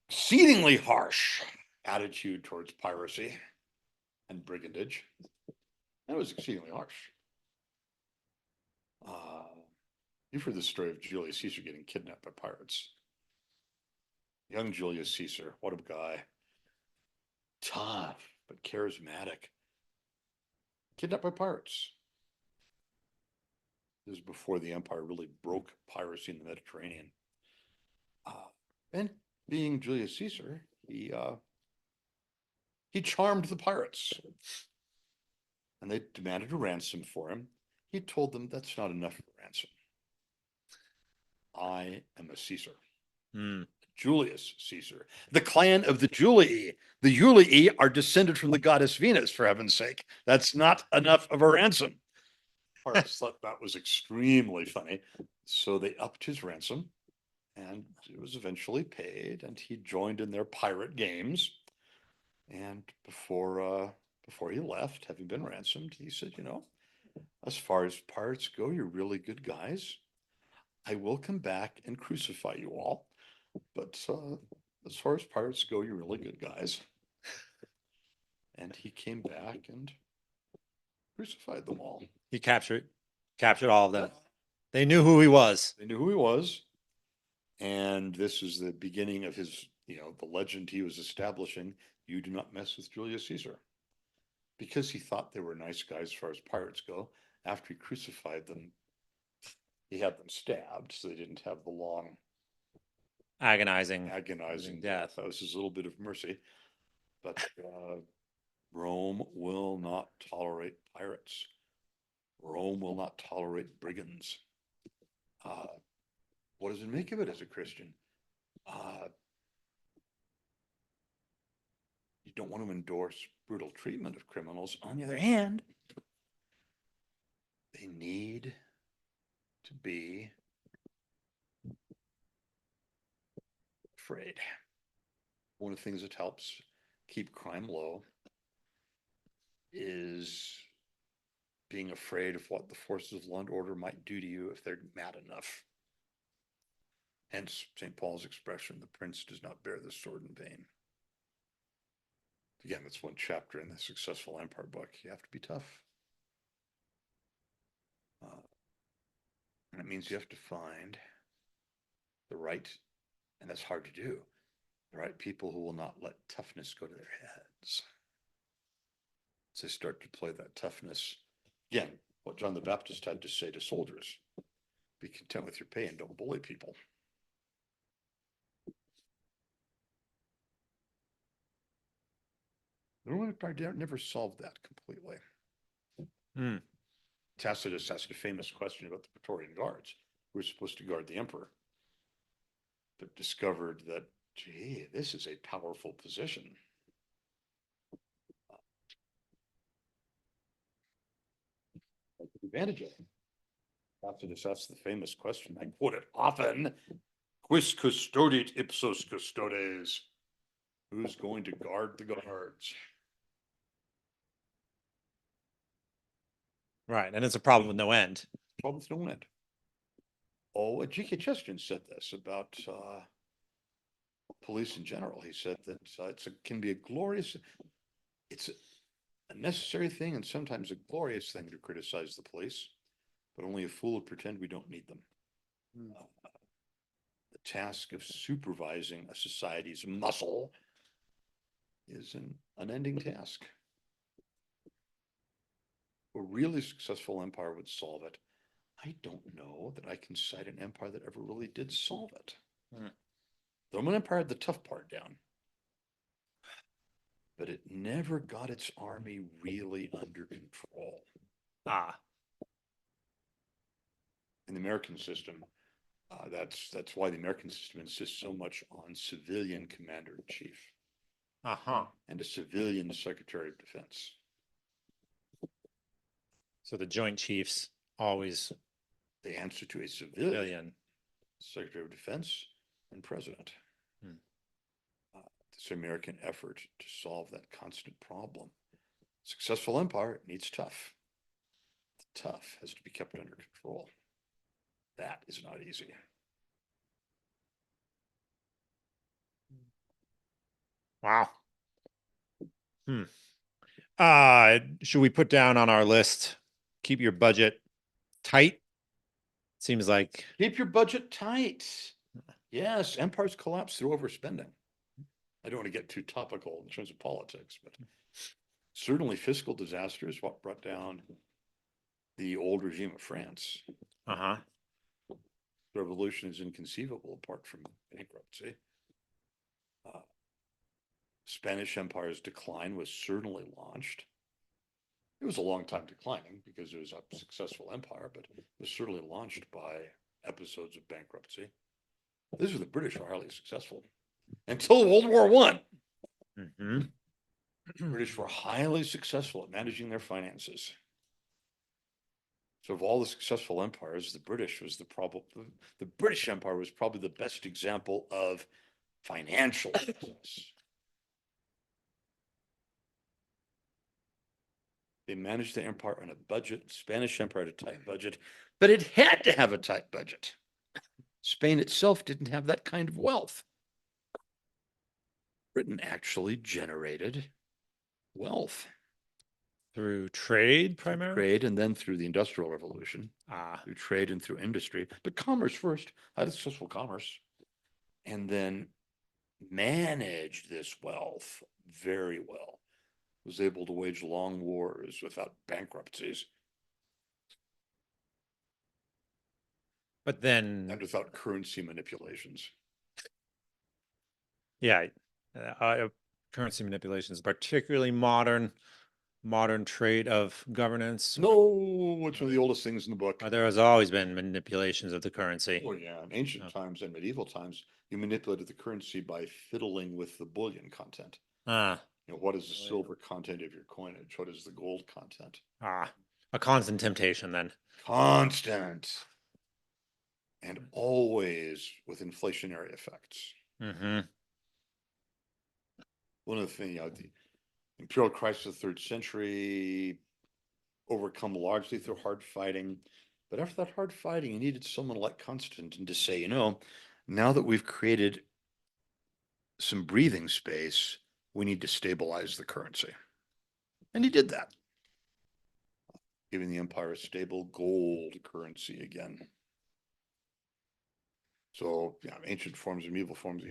exceedingly harsh attitude towards piracy and brigandage. That was exceedingly harsh. You've heard the story of Julius Caesar getting kidnapped by pirates. Young Julius Caesar, what a guy. Tough, but charismatic. Kidnapped by pirates. This is before the empire really broke piracy in the Mediterranean. And being Julius Caesar, he charmed the pirates. And they demanded a ransom for him. He told them that's not enough for ransom. I am a Caesar. Julius Caesar. The clan of the Julii. The Julii are descended from the goddess Venus, for heaven's sake. That's not enough of a ransom. Pirates thought that was extremely funny. So they upped his ransom, and it was eventually paid, and he joined in their pirate games. And before he left, having been ransomed, he said, as far as pirates go, you're really good guys. I will come back and crucify you all. But as far as pirates go, you're really good guys. And he came back and crucified them all. He captured all of them. They knew who he was. They knew who he was. And this is the beginning of his, the legend he was establishing. You do not mess with Julius Caesar. Because he thought they were nice guys as far as pirates go. After he crucified them, he had them stabbed, so they didn't have the long Agonizing death. That was his little bit of mercy. But Rome will not tolerate pirates. Rome will not tolerate brigands. What does it make of it as a Christian? You don't want to endorse brutal treatment of criminals. On the other hand, they need to be afraid. One of the things that helps keep crime low is being afraid of what the forces of law and order might do to you if they're mad enough. Hence St. Paul's expression, the prince does not bear the sword in vain. Again, that's one chapter in the Successful Empire book. You have to be tough. And it means you have to find the right, and that's hard to do, the right people who will not let toughness go to their heads. So they start to play that toughness. Again, what John the Baptist had to say to soldiers: be content with your pay and don't bully people. The Roman Empire never solved that completely. Tacitus asked a famous question about the Praetorian Guards, who were supposed to guard the emperor, but discovered that, gee, this is a powerful position. Advantage of it. Tacitus asked the famous question, I quote it often: quis custodit ipsos custodes? Who's going to guard the guards? Right, and it's a problem with no end. Problem with no end. Oh, G.K. Chesterton said this about police in general. He said that can be a glorious, it's a necessary thing and sometimes a glorious thing to criticize the police, but only a fool would pretend we don't need them. The task of supervising a society's muscle is an unending task. A really successful empire would solve it. I don't know that I can cite an empire that ever really did solve it. The Roman Empire had the tough part down, but it never got its army really under control. In the American system, that's why the American system insists so much on civilian commander-in-chief and a civilian secretary of defense. So the Joint Chiefs always They answer to a civilian. Secretary of Defense, and President. Hmm. This American effort to solve that constant problem. Successful empire needs tough. The tough has to be kept under control. That is not easy. Wow. Hmm. Should we put down on our list, keep your budget tight? Seems like Keep your budget tight. Yes, empires collapse through overspending. I don't want to get too topical in terms of politics, but certainly fiscal disasters what brought down the old regime of France. uh-huh. The revolution is inconceivable apart from bankruptcy. Uh, Spanish Empire's decline was certainly launched. It was a long time declining because it was a successful empire, but it was certainly launched by episodes of bankruptcy. This was the British were highly successful until World War One. Mm-hmm. British were highly successful at managing their finances. So of all the successful empires, the British was the British Empire was probably the best example of financial success. They managed the empire on a budget. Spanish Empire had a tight budget, but it had to have a tight budget. Spain itself didn't have that kind of wealth. Britain actually generated wealth Through trade primarily? trade and then through the Industrial Revolution, Ah, through trade and through industry, but commerce first, had successful commerce, and then managed this wealth very well, was able to wage long wars without bankruptcies but then, and without currency manipulations. yeah, currency manipulations, particularly modern trait of governance. No, it's one of the oldest things in the book. There has always been manipulations of the currency. Oh yeah, in ancient times and medieval times, you manipulated the currency by fiddling with the bullion content. Ah, You know, what is the silver content of your coinage? What is the gold content? a constant temptation then. Constant. And always with inflationary effects. Mm-hmm. One of the things, the imperial crisis of the third century, overcome largely through hard fighting. But after that hard fighting, you needed someone like Constantine to say, now that we've created some breathing space, we need to stabilize the currency. And he did that, giving the empire a stable gold currency again. So, ancient forms and medieval forms,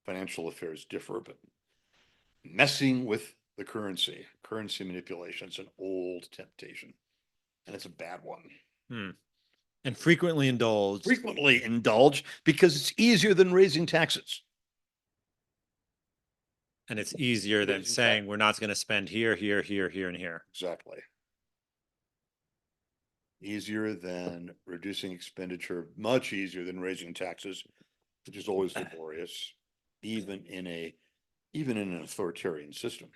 financial affairs differ, but messing with the currency manipulation, it's an old temptation, and it's a bad one. And frequently indulged. Frequently indulged because it's easier than raising taxes. And it's easier than saying we're not going to spend here, here, here, here, and here. Exactly. Easier than reducing expenditure, much easier than raising taxes, which is always laborious, even in an authoritarian system.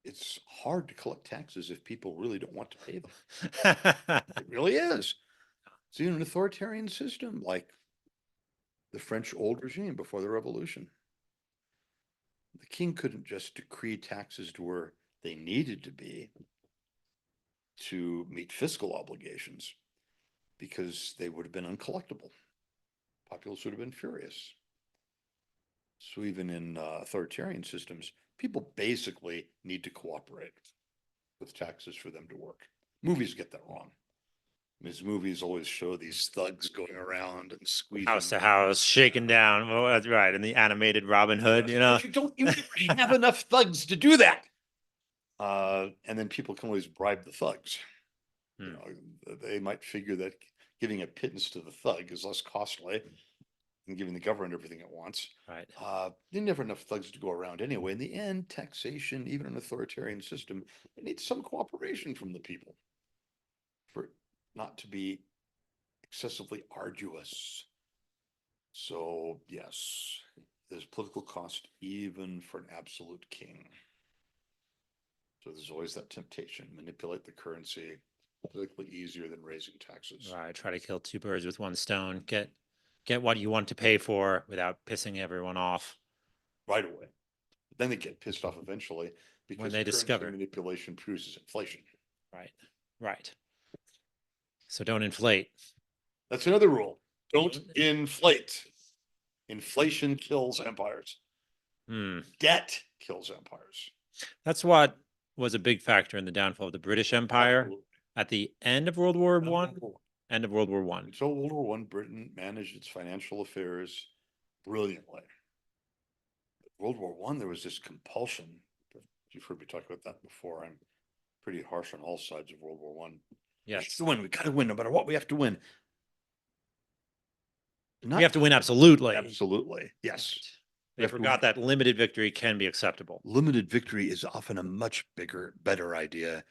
It's hard to collect taxes if people really don't want to pay them. It really is. It's in an authoritarian system like the French old regime before the revolution. The king couldn't just decree taxes to where they needed to be to meet fiscal obligations because they would have been uncollectible. Populace would have been furious. So even in authoritarian systems, people basically need to cooperate with taxes for them to work. Movies get that wrong. His movies always show these thugs going around and squeezing house to house, shaking down. Oh, that's right. And the animated Robin Hood, But you never have enough thugs to do that. And then people can always bribe the thugs. They might figure that giving a pittance to the thug is less costly than giving the government everything it wants. Right. There never enough thugs to go around anyway. In the end, taxation, even an authoritarian system, it needs some cooperation from the people for it not to be excessively arduous. So yes, there's political cost even for an absolute king. So there's always that temptation, manipulate the currency politically easier than raising taxes. Right. Try to kill two birds with one stone. Get what you want to pay for without pissing everyone off Right away. But then they get pissed off eventually when because they currency discover. manipulation produces inflation. Right. Right. So don't inflate. That's another rule. Don't inflate. Inflation kills empires. Hmm. Debt kills empires. That's what was a big factor in the downfall of the British Empire Absolutely. at the end of World War One. End of World War One. Until World War One, Britain managed its financial affairs brilliantly. World War One, there was this compulsion. You've heard me talk about that before. I'm pretty harsh on all sides of World War One. Yes. We have to win. We got to win no matter what. We have to win. We have to win absolutely. Absolutely. Yes. Right. They forgot that limited victory can be acceptable. Limited victory is often a much bigger, better idea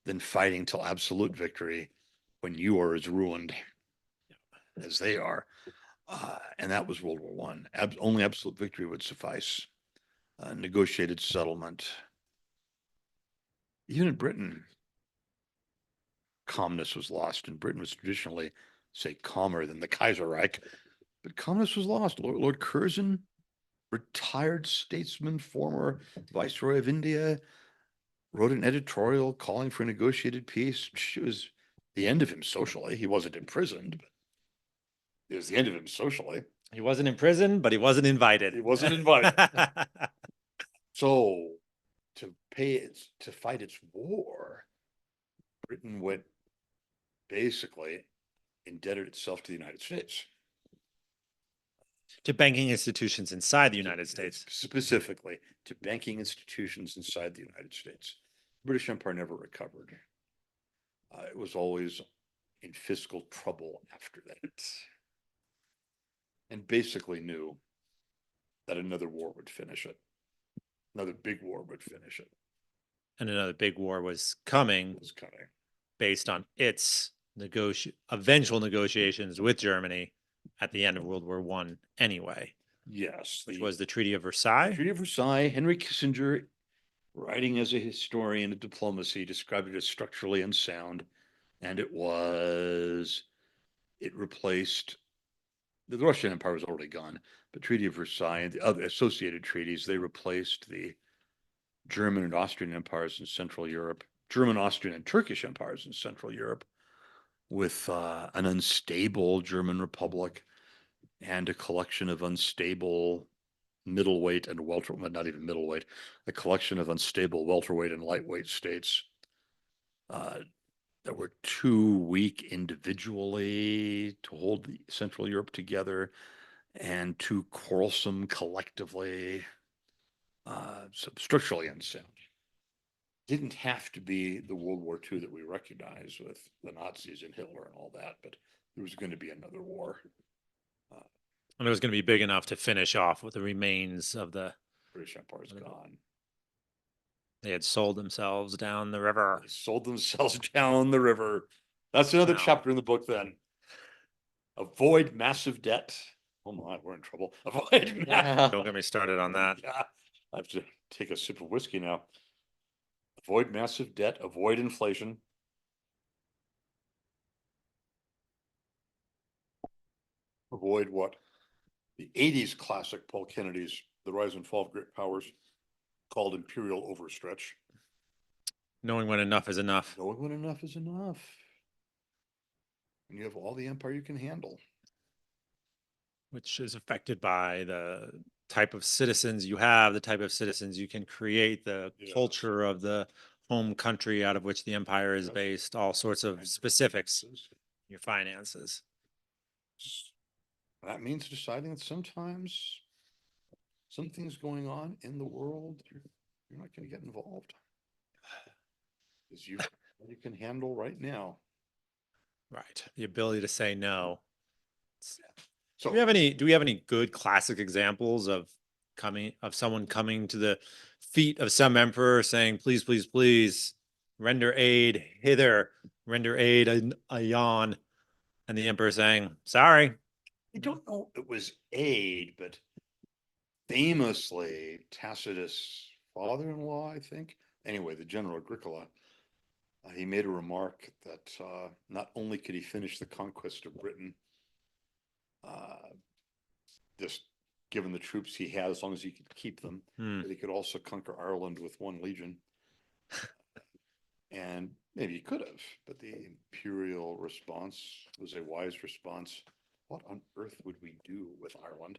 than fighting till absolute victory when you are as ruined as they are. And that was World War One. Only absolute victory would suffice. Negotiated settlement. Even in Britain, calmness was lost, and Britain was traditionally, say, calmer than the Kaiserreich. But calmness was lost. Lord Curzon, retired statesman, former viceroy of India, wrote an editorial calling for a negotiated peace. It was the end of him socially. He wasn't imprisoned, but it was the end of him socially. He wasn't in prison, but he wasn't invited. He wasn't invited. So to fight its war, Britain went basically indebted itself to the United States. To banking institutions inside the United States. Specifically to banking institutions inside the United States. The British Empire never recovered. It was always in fiscal trouble after that. And basically knew that another war would finish it. Another big war would finish it. And another big war was coming. Based on its eventual negotiations with Germany at the end of World War One anyway. Yes. Which was the Treaty of Versailles. The Treaty of Versailles. Henry Kissinger, writing as a historian of diplomacy, described it as structurally unsound. And it replaced, the Russian Empire was already gone, but Treaty of Versailles and the other associated treaties, they replaced the German and Austrian empires in Central Europe, German, Austrian, and Turkish empires in Central Europe with an unstable German Republic and a collection of unstable middleweight and welterweight, not even middleweight, a collection of unstable welterweight and lightweight states that were too weak individually to hold Central Europe together and too quarrelsome collectively, so structurally unsound. Didn't have to be the World War II that we recognize with the Nazis and Hitler and all that, but there was going to be another war. And it was going to be big enough to finish off with the remains of the British Empire is gone. They had sold themselves down the river. They sold themselves down the river. That's another chapter in the book then. Avoid massive debt. Oh my, we're in trouble. Avoid. Don't get me started on that. Yeah, I have to take a sip of whiskey now. Avoid massive debt. Avoid inflation. Avoid what? The 80s classic, Paul Kennedy's The Rise and Fall of Great Powers, called imperial overstretch. Knowing when enough is enough. Knowing when enough is enough. And you have all the empire you can handle. Which is affected by the type of citizens you have, the type of citizens you can create, the culture of the home country out of which the empire is based, all sorts of specifics, your finances. That means deciding that sometimes some things going on in the world, you're not going to get involved. Because you can handle right now. Right. The ability to say no. So do we have any good classic examples of someone coming to the feet of some emperor saying, please, please, please render aid hither, render aid a yawn, and the emperor saying, sorry. I don't know if it was aid, but famously Tacitus' father-in-law, I think. Anyway, the General Agricola He made a remark that not only could he finish the conquest of Britain, uh, just given the troops he had, as long as he could keep them, but he could also conquer Ireland with one legion. And maybe he could have, but the imperial response was a wise response. What on earth would we do with Ireland?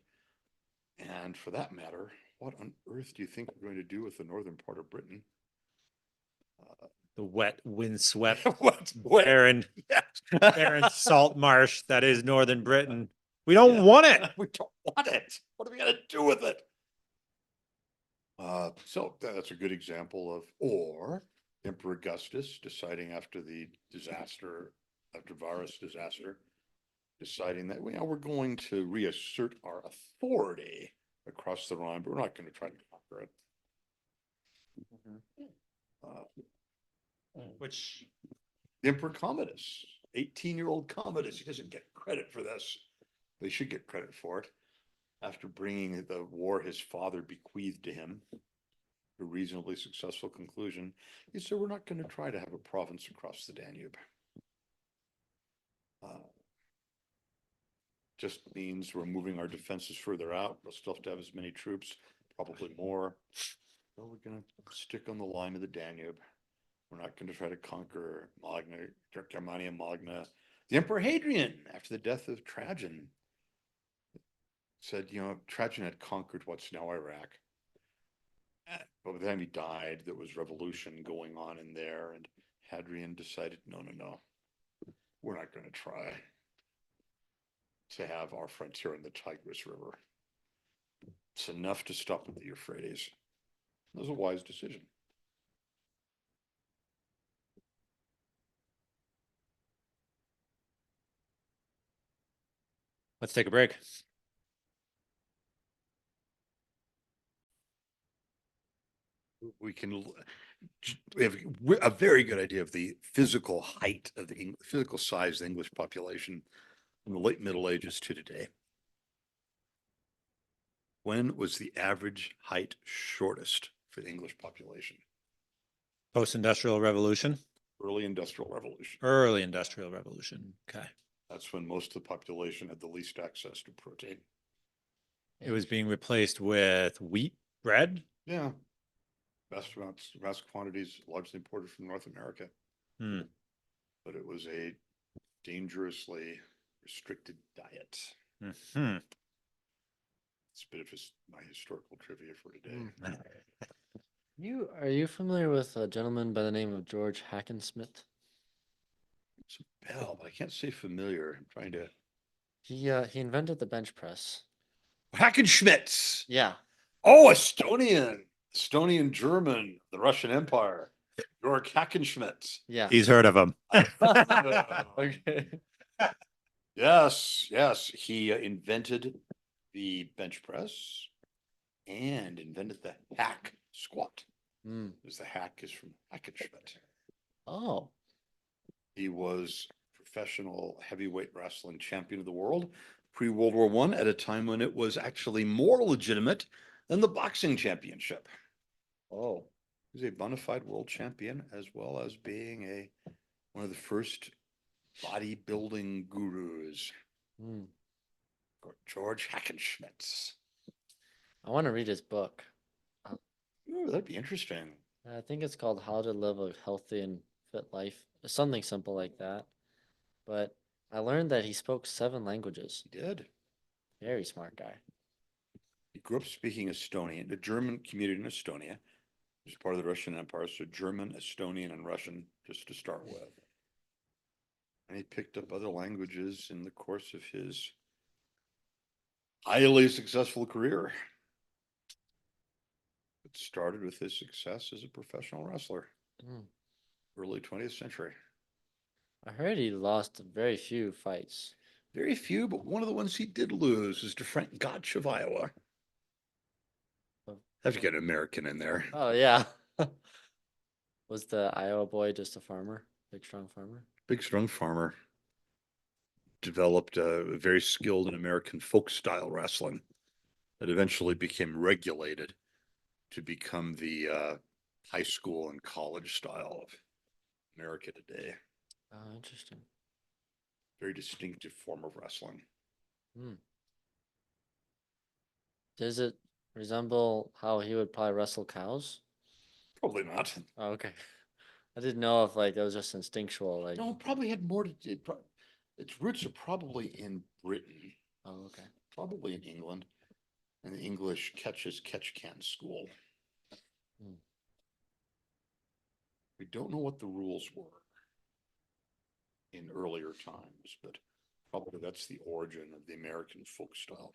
And for that matter, what on earth do you think we're going to do with the northern part of Britain? The wet, windswept, What's barren, Yes. barren salt marsh that is northern Britain. We don't want it. We don't want it. What are we going to do with it? So that's a good example of, or Emperor Augustus deciding after the disaster, after Varus disaster, deciding that we're going to reassert our authority across the Rhine, but we're not going to try to conquer it. Which The Emperor Commodus, 18-year-old Commodus, he doesn't get credit for this. They should get credit for it. After bringing the war his father bequeathed to him, a reasonably successful conclusion, he said, we're not going to try to have a province across the Danube. Just means we're moving our defenses further out. We'll still have to have as many troops, probably more. So we're going to stick on the line of the Danube. We're not going to try to conquer Germania Magna. The Emperor Hadrian, after the death of Trajan, said, Trajan had conquered what's now Iraq. But by the time he died, there was revolution going on in there, and Hadrian decided, no, we're not going to try to have our frontier in the Tigris River. It's enough to stop at the Euphrates. That was a wise decision. let's take a break. We have a very good idea of the physical height of the physical size of the English population from the late Middle Ages to today. When was the average height shortest for the English population? Post-industrial revolution. Early industrial revolution. Early industrial revolution. Okay. That's when most of the population had the least access to protein. It was being replaced with wheat bread. Yeah. Vast quantities largely imported from North America. But it was a dangerously restricted diet. It's a bit of my historical trivia for today. Are you familiar with a gentleman by the name of George Hackenschmidt? It's a bell, but I can't say familiar. I'm trying to. He invented the bench press. Hackenschmidt. Yeah. Oh, Estonian German, the Russian Empire. Georg Hackenschmidt. Yeah. He's heard of him. Okay. Yes. He invented the bench press and invented the hack squat. Because the hack is from Hackenschmidt. Oh. He was professional heavyweight wrestling champion of the world pre-World War I at a time when it was actually more legitimate than the boxing championship. Oh. He was a bona fide world champion, as well as being one of the first bodybuilding gurus. George Hackenschmidt. I want to read his book. Ooh, that'd be interesting. I think it's called How to Live a Healthy and Fit Life. Something simple like that. But I learned that he spoke 7 languages. He did. Very smart guy. He grew up speaking Estonian, the German community in Estonia, which is part of the Russian Empire. So German, Estonian, and Russian, just to start with. And he picked up other languages in the course of his highly successful career. It started with his success as a professional wrestler, early 20th century. I heard he lost very few fights. Very few, but one of the ones he did lose is to Frank Gotch of Iowa. Have to get an American in there. Oh, yeah. Was the Iowa boy just a farmer? Big, strong farmer? Big, strong farmer. Developed a very skilled in American folk style wrestling that eventually became regulated to become the high school and college style of America today. Oh, interesting. Very distinctive form of wrestling. Hmm. Does it resemble how he would probably wrestle cows? Probably not. Oh, okay. I didn't know if like that was just instinctual, like. No, it probably had more to do. Its roots are probably in Britain, Oh, okay. probably in England, and the English catch can school. Hmm. We don't know what the rules were in earlier times, but probably that's the origin of the American folk style.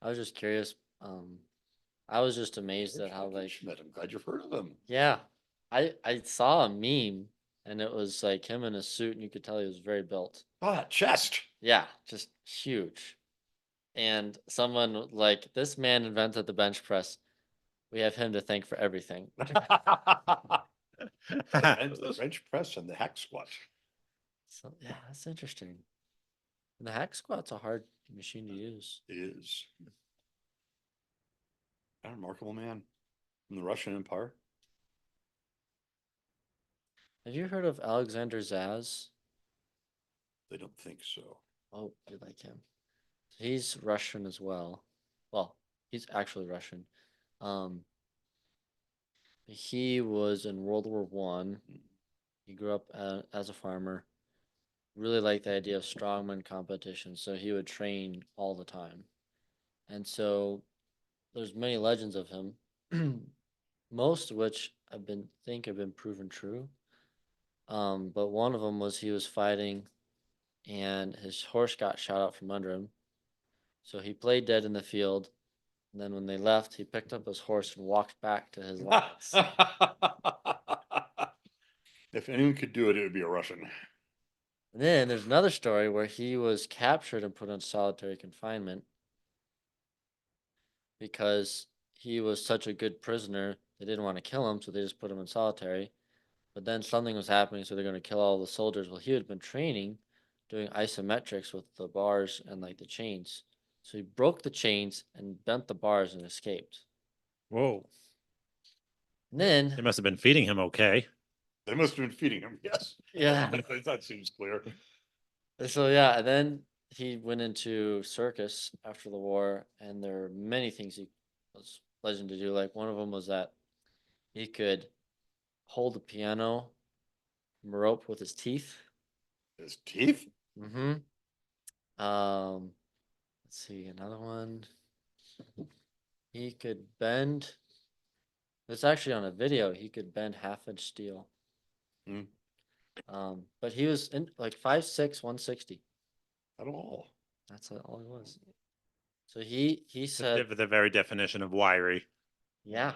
I was just curious. I was just amazed at how like Schmidt, I'm glad you've heard of them. yeah, I saw a meme and it was like him in a suit and you could tell he was very built. Ah, chest. Yeah, just huge. And someone like this man invented the bench press. We have him to thank for everything. And the bench press and the hack squat. So yeah, that's interesting. And the hack squat's a hard machine to use. It is a remarkable man from the Russian Empire. Have you heard of Alexander Zaz? They don't think so. Oh, you like him. He's Russian as well. Well, he's actually Russian. Um, he was in World War One. He grew up as a farmer. Really liked the idea of strongman competition, so he would train all the time. And so there's many legends of him, most of which have been proven true. But one of them was he was fighting and his horse got shot out from under him. So he played dead in the field. And then when they left, he picked up his horse and walked back to his lines. If anyone could do it, it would be a Russian. And then there's another story where he was captured and put on solitary confinement because he was such a good prisoner. They didn't want to kill him, so they just put him in solitary. But then something was happening, so they're going to kill all the soldiers. Well, he had been training doing isometrics with the bars and like the chains. So he broke the chains and bent the bars and escaped. Whoa. And They then, must have been feeding him okay. They must have been feeding him. Yes. yeah. That seems clear. So yeah, and then he went into circus after the war, and there are many things he was legend to do. Like one of them was that he could hold the piano rope with his teeth. His teeth? Mm-hmm. Let's see, another one. He could bend. It's actually on a video. He could bend half-inch steel. Mm. But he was in like 5'6", 160. At all. That's all he was. So he The, said, the very definition of wiry. yeah.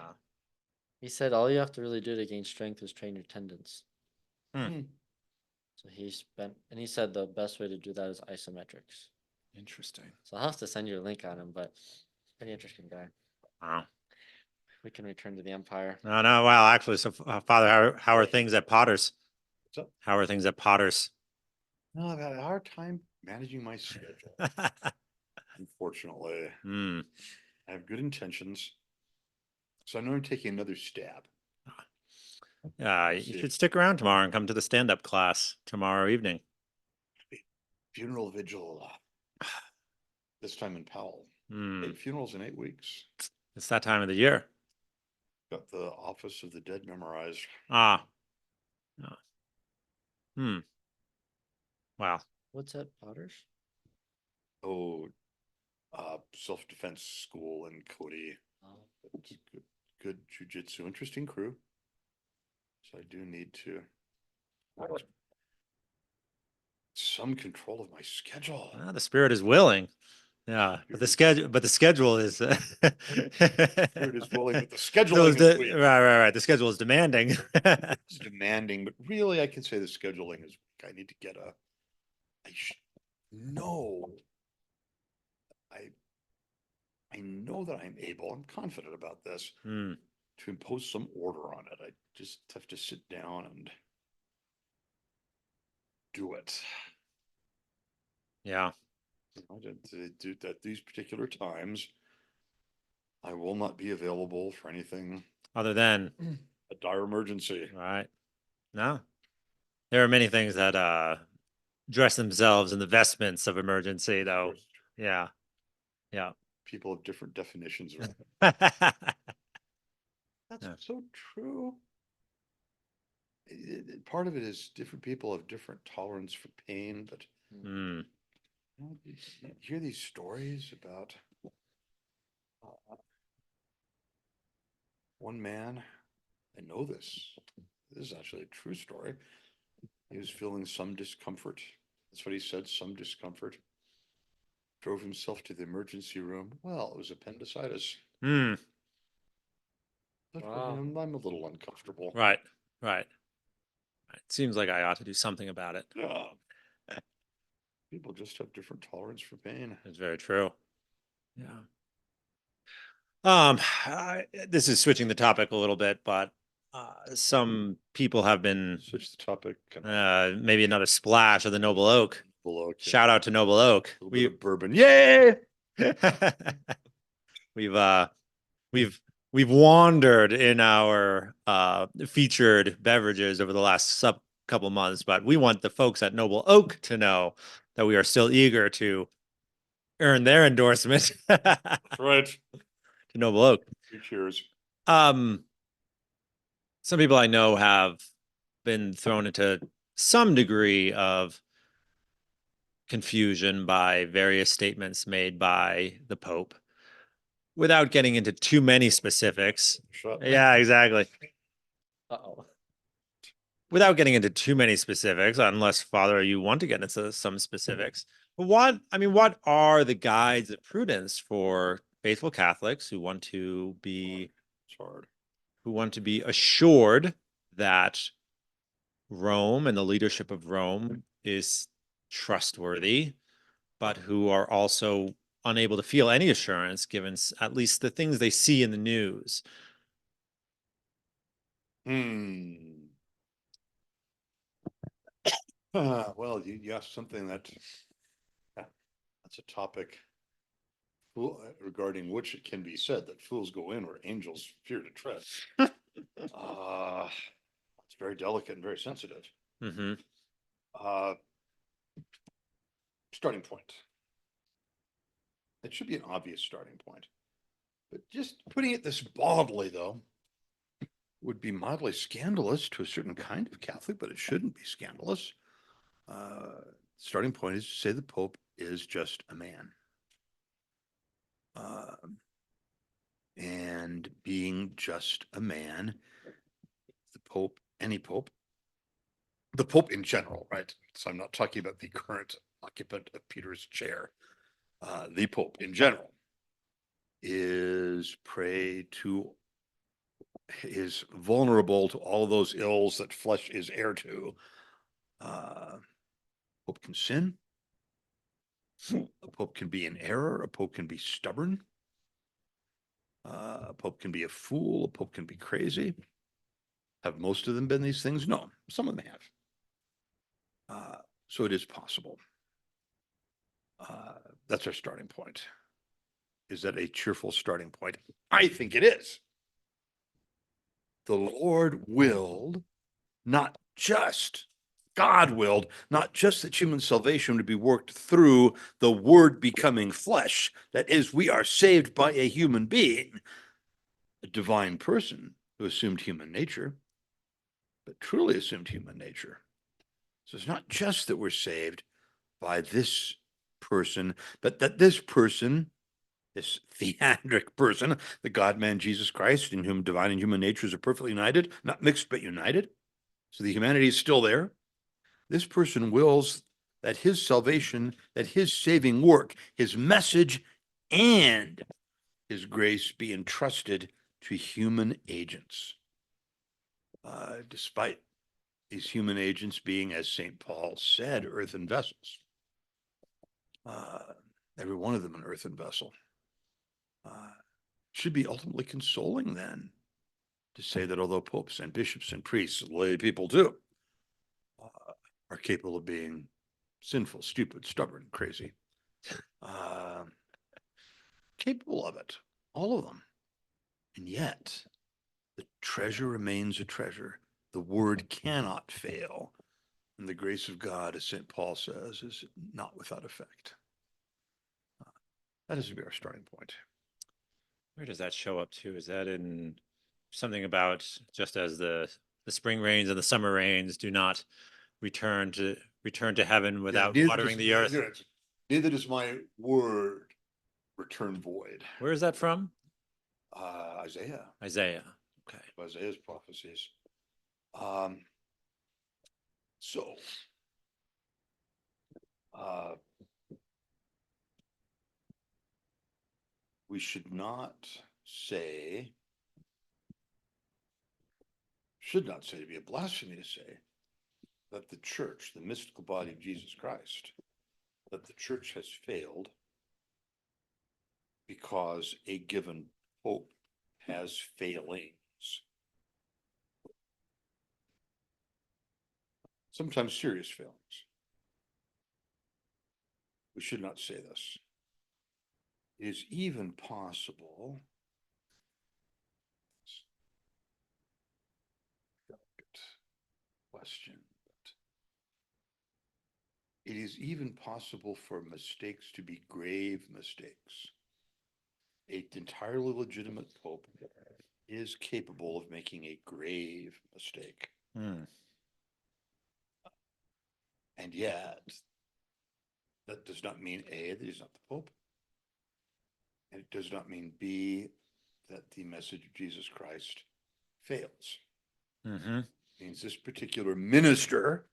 He said all you have to really do to gain strength is train your tendons. Hmm. So he said the best way to do that is isometrics. Interesting. So I'll have to send you a link on him, but pretty interesting guy. Wow. We can return to the Empire. No, no. Well, actually, so Father, how are things at Potter's? What's up? How are things at Potter's? No, I've had a hard time managing my schedule. Unfortunately, Hmm. I have good intentions. So I know I'm taking another stab. You should stick around tomorrow and come to the stand-up class tomorrow evening. Funeral vigil. This time in Powell. Hmm. 8 funerals in 8 weeks. It's that time of the year. Got the Office of the Dead memorized. Ah. Ah. Hmm. Wow. What's at Potter's? Oh, self-defense school in Cody. Oh. It's good jujitsu. Interesting crew. So I do need to some control of my schedule. Well, the spirit is willing. Yeah, but the schedule is. Spirit is willing, but the scheduling So is weak. right. The schedule is demanding. It's demanding, but really, I can say the scheduling is weak. I need to get know. I know that I'm able. I'm confident about this. Hmm. To impose some order on it. I just have to sit down and do it. Yeah. At these particular times, I will not be available for anything Other than dire emergency. Right. No. There are many things that dress themselves in the vestments of emergency, Of though. course, Yeah. Yeah. people have different definitions of it. That's Yeah. so true. Part of it is different people have different tolerance for pain, but Mm. you know, you hear these stories about one man. I know this. This is actually a true story. He was feeling some discomfort. That's what he said, some discomfort. Drove himself to the emergency room. Well, it was appendicitis. Mm. Wow. I'm a little uncomfortable. Right. Right. It seems like I ought to do something about it. Yeah. People just have different tolerance for pain. It's very true. Yeah. This is switching the topic a little bit, but some people have been Switch the topic. maybe another splash of the Noble Oak. Below, Shout out to Noble Oak. a little bit of bourbon. Yay! We've we've we've wandered in our featured beverages over the last couple months, but we want the folks at Noble Oak to know that we are still eager to earn their endorsement to Right. Noble Oak. Cheers. Some people I know have been thrown into some degree of confusion by various statements made by the Pope. Without getting into too many specifics. Shut. Yeah, exactly. Uh-oh. Without getting into too many specifics, unless Father, you want to get into some specifics. But what are the guides of prudence for faithful Catholics who want to be It's hard. assured that Rome and the leadership of Rome is trustworthy, but who are also unable to feel any assurance given at least the things they see in the news? Well, you asked something that's a topic regarding which it can be said that fools go in where angels fear to tread. It's very delicate and very sensitive. Mm-hmm. Starting point. It should be an obvious starting point. But just putting it this baldly, though, would be mildly scandalous to a certain kind of Catholic, but it shouldn't be scandalous. Starting point is to say the Pope is just a man. And being just a man, the Pope, any Pope, the Pope in general, right? So I'm not talking about the current occupant of Peter's chair. The Pope in general is vulnerable to all those ills that flesh is heir to. Pope can sin. A Pope can be in error. A Pope can be stubborn. A Pope can be a fool. A Pope can be crazy. Have most of them been these things? No, some of them have. So it is possible. That's our starting point. Is that a cheerful starting point? I think it is. The Lord willed, not just God willed, not just that human salvation would be worked through the Word becoming flesh. That is, we are saved by a human being, a divine person who assumed human nature, but truly assumed human nature. So it's not just that we're saved by this person, but that this person, this theandric person, the God-man Jesus Christ, in whom divine and human natures are perfectly united, not mixed but united. So the humanity is still there. This person wills that his salvation, that his saving work, his message, and his grace be entrusted to human agents. Despite these human agents being, as St. Paul said, earthen vessels. Every one of them an earthen vessel. Should be ultimately consoling then to say that although popes and bishops and priests, lay people too, are capable of being sinful, stupid, stubborn, crazy, capable of it, all of them. And yet, The treasure remains a treasure. The word cannot fail. And the grace of God, as St. Paul says, is not without effect. That has to be our starting point. Where does that show up to? Is that in something about just as the spring rains and the summer rains do not return to heaven without watering the earth? Neither does my word return void. Where is that from? Isaiah. Isaiah. Okay. Isaiah's prophecies. Um, so, we should not say, to be a blasphemy to say that the church, the mystical body of Jesus Christ, that the church has failed because a given pope has failings. Sometimes serious failings. We should not say this. It is even possible. Delicate question. It is even possible for mistakes to be grave mistakes. An entirely legitimate pope is capable of making a grave mistake. Hmm. And yet, that does not mean A, that he's not the pope. And it does not mean B, that the message of Jesus Christ fails. Mm-hmm. It means this particular minister,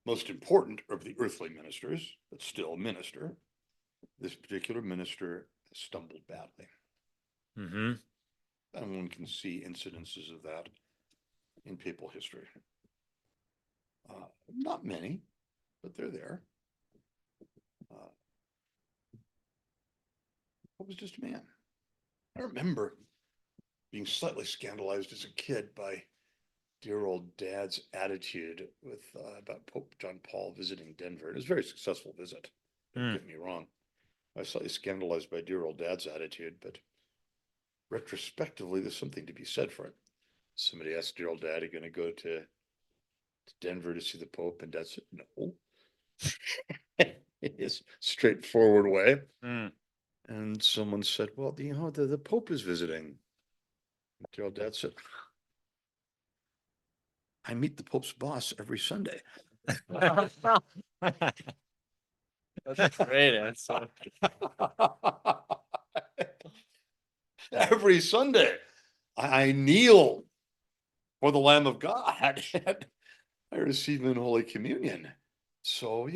most important of the earthly ministers, but still a minister, this particular minister stumbled badly. Mm-hmm. And one can see incidences of that in papal history. Not many, but they're there. Pope was just a man. I remember being slightly scandalized as a kid by dear old dad's attitude with about Pope John Paul visiting Denver. It was a very successful visit. Don't get me wrong. I was slightly scandalized by dear old dad's attitude, but retrospectively, there's something to be said for it. Somebody asked dear old dad, "Are you going to go to Denver to see the Pope?" And dad said, "No." In his straightforward way. Mm. And someone said, "Well, the Pope is visiting." Dear old dad said, "I meet the Pope's boss every Sunday." That's a great answer. Every Sunday, I kneel for the Lamb of God. I receive him in Holy Communion. So,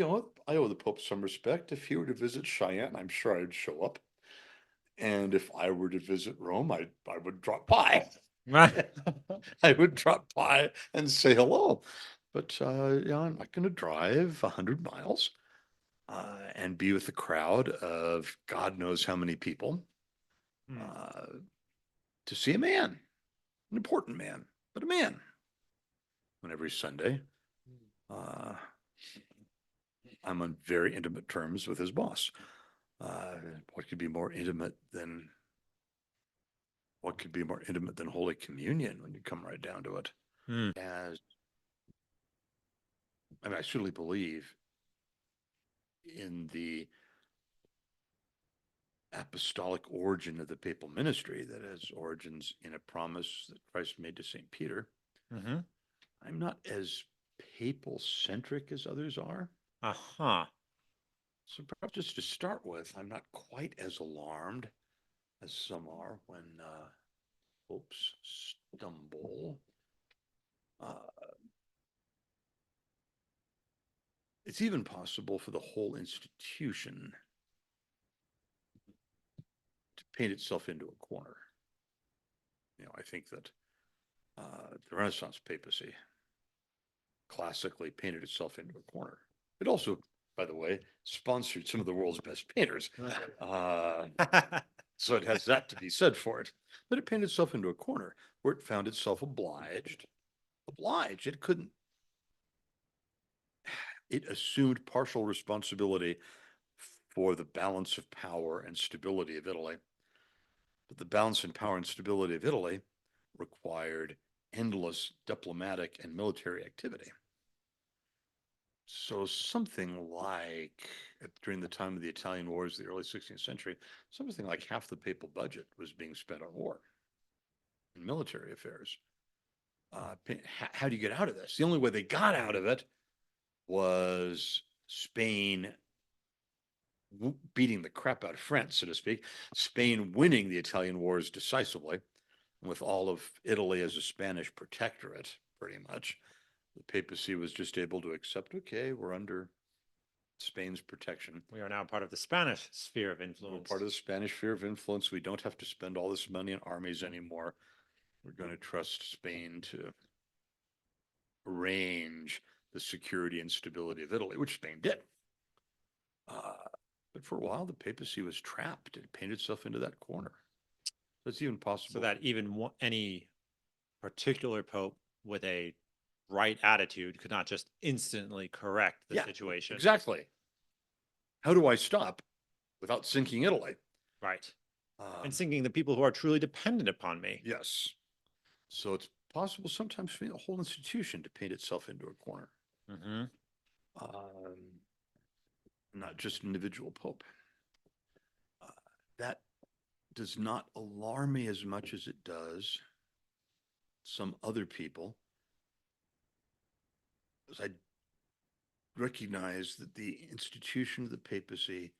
I owe the Pope some respect. If he were to visit Cheyenne, I'm sure I'd show up. And if I were to visit Rome, I would drop by. I would drop by and say hello. But I'm not going to drive 100 miles and be with a crowd of God knows how many people to see a man, an important man, but a man. And every Sunday, I'm on very intimate terms with his boss. What could be more intimate than Holy Communion when you come right down to it? Mm. I truly believe in the apostolic origin of the papal ministry that has origins in a promise that Christ made to St. Peter. Mm-hmm. I'm not as papal centric as others are. Uh-huh. So perhaps just to start with, I'm not quite as alarmed as some are when popes stumble. It's even possible for the whole institution to paint itself into a corner. I think that the Renaissance papacy classically painted itself into a corner. It also, by the way, sponsored some of the world's best painters. So it has that to be said for it. But it painted itself into a corner where it found itself obliged. It couldn't. It assumed partial responsibility for the balance of power and stability of Italy. But the balance and power and stability of Italy required endless diplomatic and military activity. So something like during the time of the Italian Wars, the early 16th century, something like half the papal budget was being spent on war and military affairs. How do you get out of this? The only way they got out of it was Spain beating the crap out of France, so to speak, Spain winning the Italian wars decisively, with all of Italy as a Spanish protectorate, pretty much. The papacy was just able to accept, okay, we're under Spain's protection. We are now part of the Spanish sphere of We're influence. part of the Spanish sphere of influence. We don't have to spend all this money on armies anymore. We're going to trust Spain to arrange the security and stability of Italy, which Spain did. But for a while, the papacy was trapped. It painted itself into that corner. So it's even possible. So that even any particular pope with a right attitude could not just instantly correct the situation. Exactly. How do I stop without sinking Italy? Right. And sinking the people who are truly dependent upon me. Yes. So it's possible sometimes for the whole institution to paint itself into a corner. Mm-hmm. Not just individual pope. That does not alarm me as much as it does some other people, as I recognize that the institution of the papacy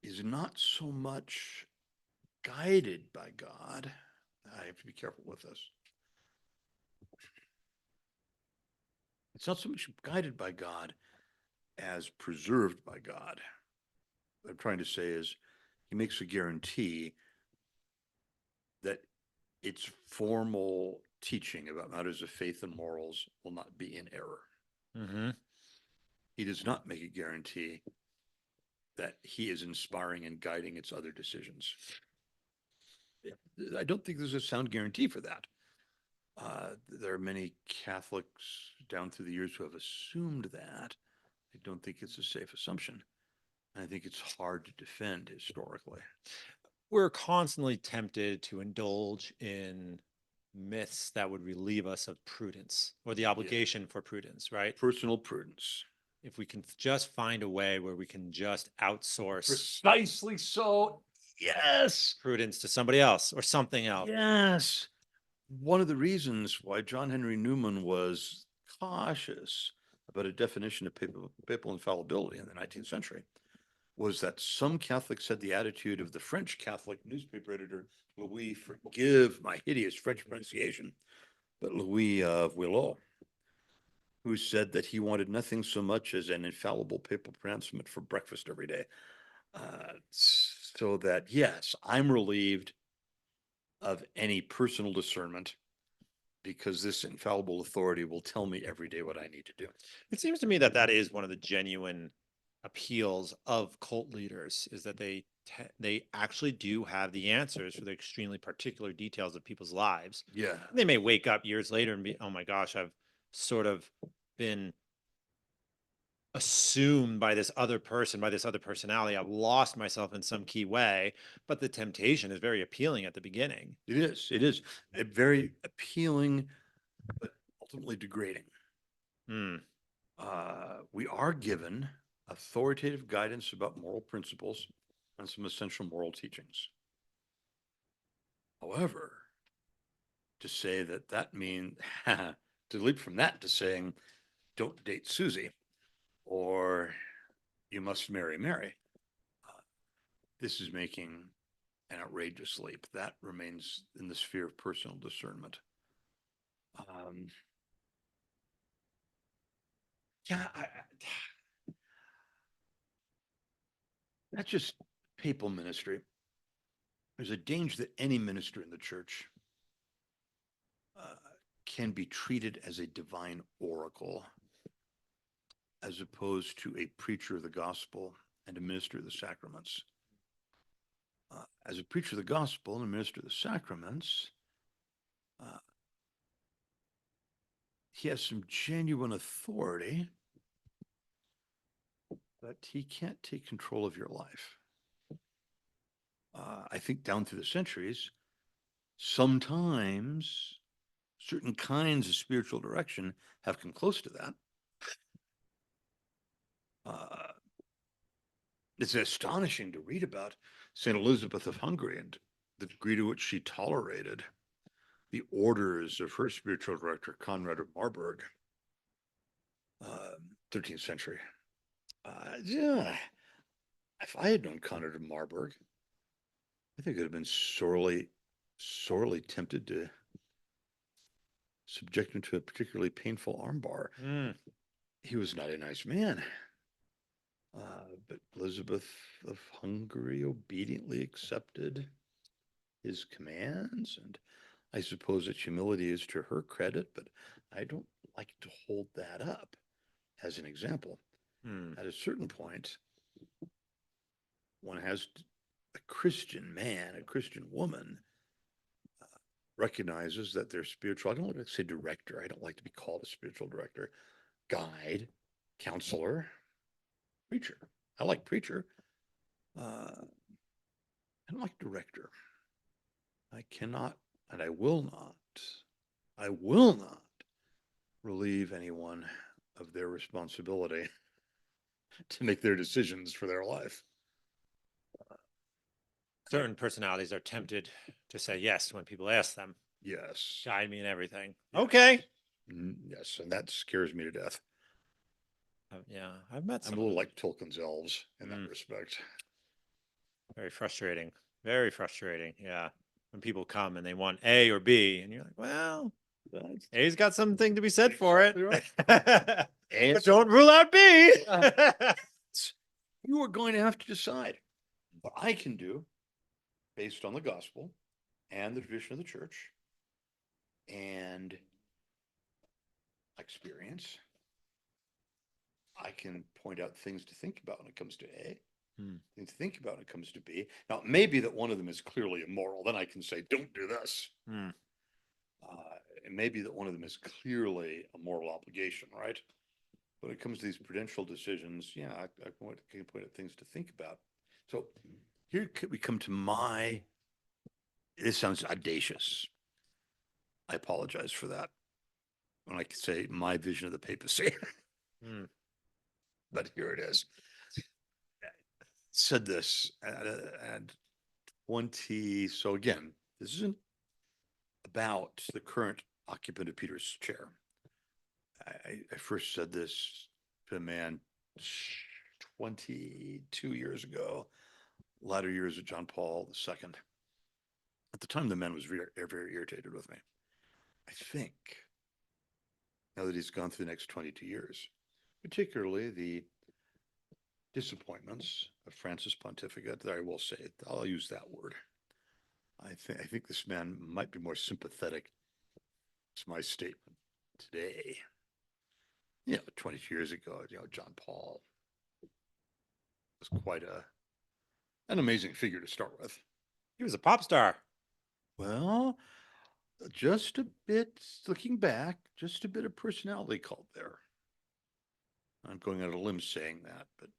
is not so much guided by God. I have to be careful with this. It's not so much guided by God as preserved by God. What I'm trying to say is he makes a guarantee that its formal teaching about matters of faith and morals will not be in error. Mm-hmm. He does not make a guarantee that he is inspiring and guiding its other decisions. I don't think there's a sound guarantee for that. There are many Catholics down through the years who have assumed that. I don't think it's a safe assumption. I think it's hard to defend historically. We're constantly tempted to indulge in myths that would relieve us of prudence or the obligation for prudence, right? Personal prudence. If we can just find a way where we can just outsource Precisely so. Yes. prudence to somebody else or something else. Yes. One of the reasons why John Henry Newman was cautious about a definition of papal infallibility in the 19th century was that some Catholics had the attitude of the French Catholic newspaper editor, Louis, forgive my hideous French pronunciation, but Louis of Willow, who said that he wanted nothing so much as an infallible papal pronouncement for breakfast every day. So that, yes, I'm relieved of any personal discernment because this infallible authority will tell me every day what I need to do. It seems to me that that is one of the genuine appeals of cult leaders is that they actually do have the answers for the extremely particular details of people's lives. Yeah. They may wake up years later and be, oh my gosh, I've sort of been assumed by this other person, by this other personality. I've lost myself in some key way, but the temptation is very appealing at the beginning. It is. It is a very appealing, but ultimately degrading. We are given authoritative guidance about moral principles and some essential moral teachings. However, to say that means to leap from that to saying, don't date Susie or you must marry Mary. This is making an outrageous leap. That remains in the sphere of personal discernment. That's just papal ministry. There's a danger that any minister in the church can be treated as a divine oracle, as opposed to a preacher of the gospel and a minister of the sacraments. As a preacher of the gospel and a minister of the sacraments, he has some genuine authority, but he can't take control of your life. I think down through the centuries, Sometimes certain kinds of spiritual direction have come close to that. It's astonishing to read about St. Elizabeth of Hungary and the degree to which she tolerated the orders of her spiritual director, Conrad of Marburg, 13th century. Yeah, if I had known Conrad of Marburg, I think I'd have been sorely tempted to subject him to a particularly painful armbar. Mm. He was not a nice man. But Elizabeth of Hungary obediently accepted his commands, and I suppose that humility is to her credit, but I don't like to hold that up as an example. Mm. At a certain point, one has a Christian man, a Christian woman, recognizes that their spiritual, I don't like to say director, I don't like to be called a spiritual director, guide, counselor, preacher. I like preacher. I don't like director. I cannot, and I will not relieve anyone of their responsibility to make their decisions for their life. Certain personalities are tempted to say yes when people ask them, Yes. guide me in everything. Yes. Okay. Yes, and that scares me to death. Yeah, I've met I'm some a of little them. like Tolkien's elves in that respect. Very frustrating. Very frustrating. Yeah. When people come and they want A or B, and you're like, well, A's got something to be said for it. But don't rule out B. You are going to have to decide what I can do based on the gospel and the tradition of the church and experience. I can point out things to think about when it comes to A, things to think about when it comes to B. Now, maybe that one of them is clearly immoral. Then I can say, don't do this. And maybe that one of them is clearly a moral obligation, right? When it comes to these prudential decisions, yeah, I can point out things to think about. So here we come to my, this sounds audacious. I apologize for that. When I could say my vision of the papacy. But here it is. Said this at 20. So again, this isn't about the current occupant of Peter's chair. I first said this to a man 22 years ago, latter years of John Paul II. At the time, the man was very, very irritated with me. I think now that he's gone through the next 22 years, particularly the disappointments of Francis' pontificate, that I will say, I'll use that word. I think this man might be more sympathetic to my statement today. 22 years ago, John Paul was quite an amazing figure to start with. He was a pop star. Well, just a bit, looking back, just a bit of personality cult there. I'm going out on a limb saying that, but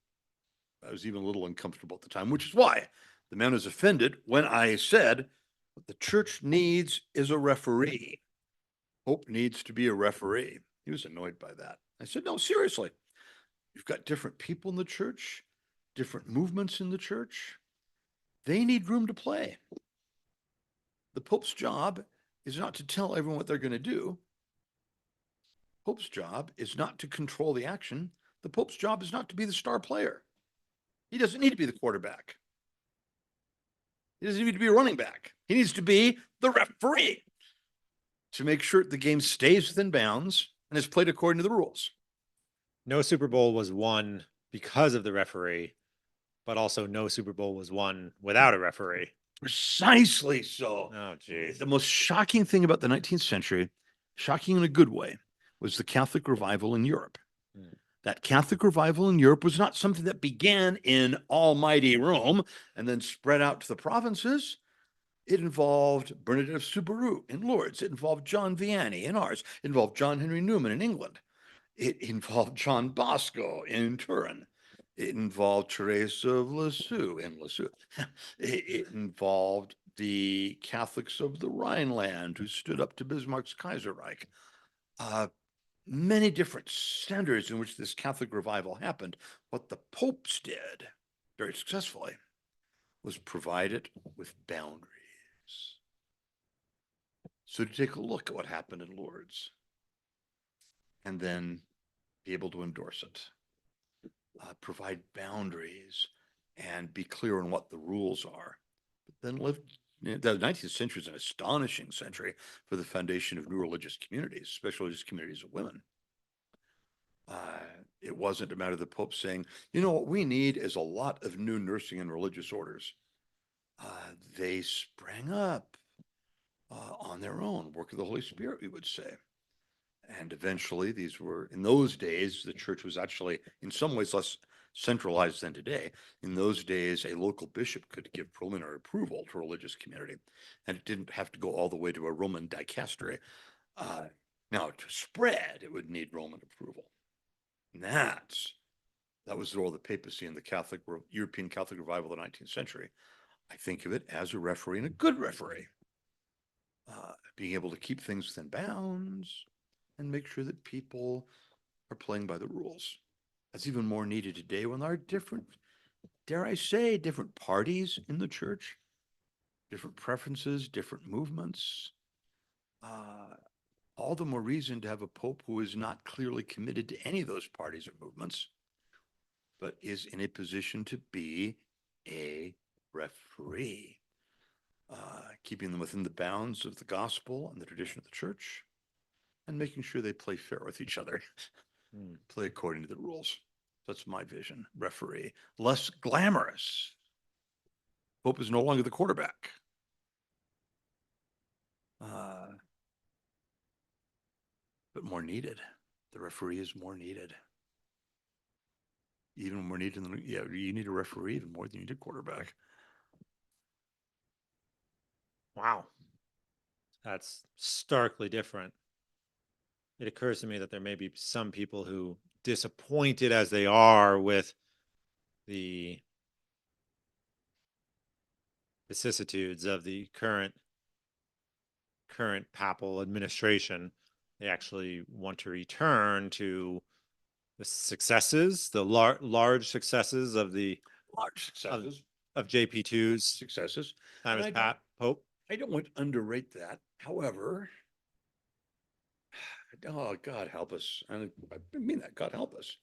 I was even a little uncomfortable at the time, which is why the man was offended when I said what the church needs is a referee. Pope needs to be a referee. He was annoyed by that. I said, no, seriously. You've got different people in the church, different movements in the church. They need room to play. The Pope's job is not to tell everyone what they're going to do. Pope's job is not to control the action. The Pope's job is not to be the star player. He doesn't need to be the quarterback. He doesn't need to be a running back. He needs to be the referee to make sure the game stays within bounds and is played according to the rules. No Super Bowl was won because of the referee, but also no Super Bowl was won without a referee. Precisely so. Oh, geez. The most shocking thing about the 19th century, shocking in a good way, was the Catholic revival in Europe. That Catholic revival in Europe was not something that began in almighty Rome and then spread out to the provinces. It involved Bernadette of Subaru in Lourdes. It involved John Vianney in ours. It involved John Henry Newman in England. It involved John Bosco in Turin. It involved Teresa of Lisieux in Lisieux. It involved the Catholics of the Rhineland who stood up to Bismarck's Kaiserreich. Many different centers in which this Catholic revival happened. What the popes did very successfully was provide it with boundaries. So to take a look at what happened in Lourdes and then be able to endorse it, provide boundaries and be clear on what the rules are, but then live. The 19th century is an astonishing century for the foundation of new religious communities, especially religious communities of women. It wasn't a matter of the Pope saying, you know, what we need is a lot of new nursing and religious orders. They sprang up on their own, work of the Holy Spirit, we would say. And eventually, these were, in those days, the church was actually in some ways less centralized than today. In those days, a local bishop could give preliminary approval to a religious community, and it didn't have to go all the way to a Roman dicastery. Now, to spread, it would need Roman approval. And that was the role of the papacy in the European Catholic revival of the 19th century. I think of it as a referee and a good referee, being able to keep things within bounds and make sure that people are playing by the rules. That's even more needed today when there are different, dare I say, different parties in the church, different preferences, different movements. All the more reason to have a pope who is not clearly committed to any of those parties or movements, but is in a position to be a referee, keeping them within the bounds of the gospel and the tradition of the church, and making sure they play fair with each other, play according to the rules. That's my vision. Referee, less glamorous. Pope is no longer the quarterback. But more needed. The referee is more needed. Even more needed than, yeah, you need a referee even more than you need a quarterback. Wow. That's starkly different. It occurs to me that there may be some people who, disappointed as they are with the vicissitudes of the current papal administration, they actually want to return to the successes, the large successes of the Large successes. of JP2's Successes. time And as Pope. I don't want to underrate that. However, oh, God help us. And I mean that, God help us.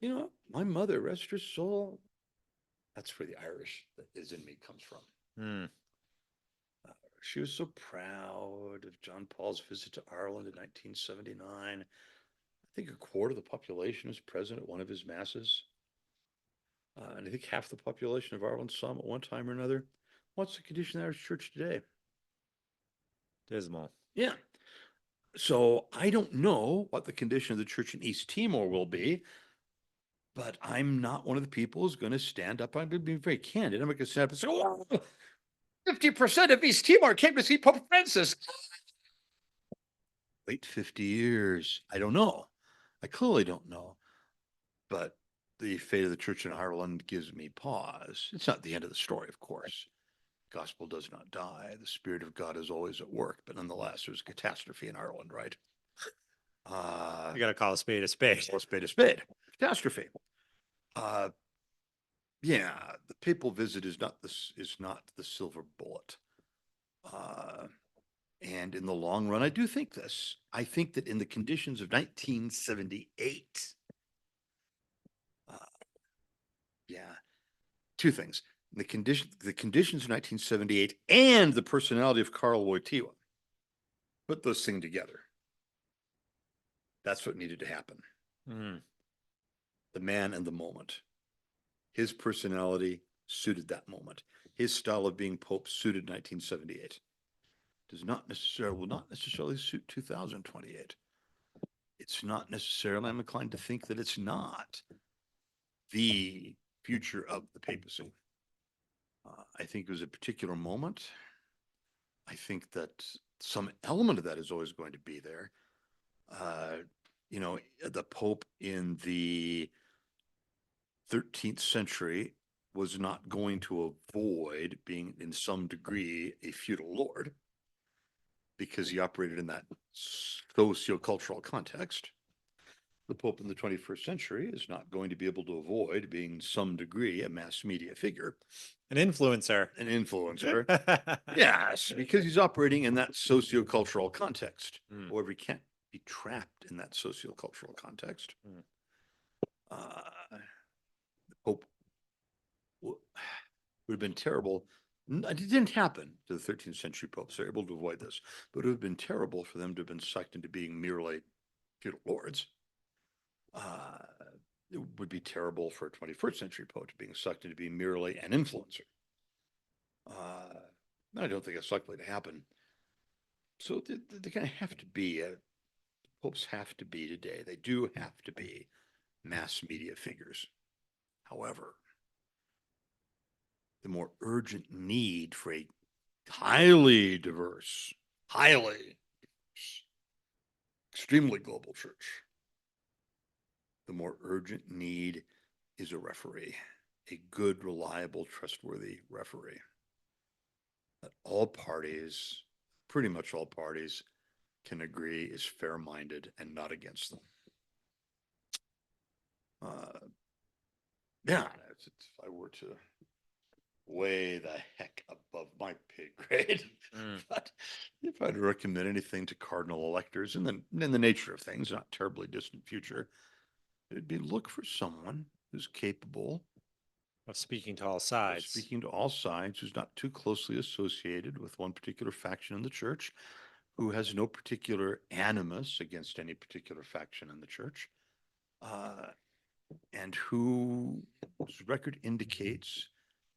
You know, my mother, rest her soul, that's where the Irish that is in me comes from. Hmm. She was so proud of John Paul's visit to Ireland in 1979. I think a quarter of the population was present at one of his masses. And I think half the population of Ireland saw him at one time or another. What's the condition of the Irish church today? Dismal. Yeah. So I don't know what the condition of the church in East Timor will be, but I'm not one of the people who's going to stand up. I'm going to be very candid. I'm not going to stand up and say, oh, 50% of East Timor came to see Pope Francis. Wait 50 years. I don't know. I clearly don't know. But the fate of the church in Ireland gives me pause. It's not the end of the story, of course. Gospel does not die. The Spirit of God is always at work, but nonetheless, there's catastrophe in Ireland, right? You got to call a spade a spade. Or spade a spade. Catastrophe. Yeah, the papal visit is not the silver bullet. And in the long run, I do think this. I think that in the conditions of 1978, yeah, two things. The conditions of 1978 and the personality of Karl Wojtyła. Put those things together. That's what needed to happen. Hmm. The man and the moment. His personality suited that moment. His style of being Pope suited 1978. Will not necessarily suit 2028. It's not necessarily, I'm inclined to think that it's not the future of the papacy. I think it was a particular moment. I think that some element of that is always going to be there. You know, the Pope in the 13th century was not going to avoid being in some degree a feudal lord because he operated in that sociocultural context. The Pope in the 21st century is not going to be able to avoid being some degree a mass media figure, An influencer. an influencer. Yes, because he's operating in that sociocultural context. Mm. However, he can't be trapped in that sociocultural context. Mm. The Pope would have been terrible. It didn't happen to the 13th century popes. They're able to avoid this, but it would have been terrible for them to have been sucked into being merely feudal lords. It would be terrible for a 21st century pope being sucked into being merely an influencer. I don't think it's likely to happen. So they kind of have to be, popes have to be today. They do have to be mass media figures. However, the more urgent need for a highly diverse, extremely global church, the more urgent need is a referee, a good, reliable, trustworthy referee. That all parties, pretty much all parties, can agree is fair-minded and not against them. Yeah, if I were to way the heck above my pay grade. But if I'd recommend anything to cardinal electors in the nature of things, not terribly distant future, it'd be look for someone who's capable Of speaking to all of sides. speaking to all sides, who's not too closely associated with one particular faction in the church, who has no particular animus against any particular faction in the church, and whose record indicates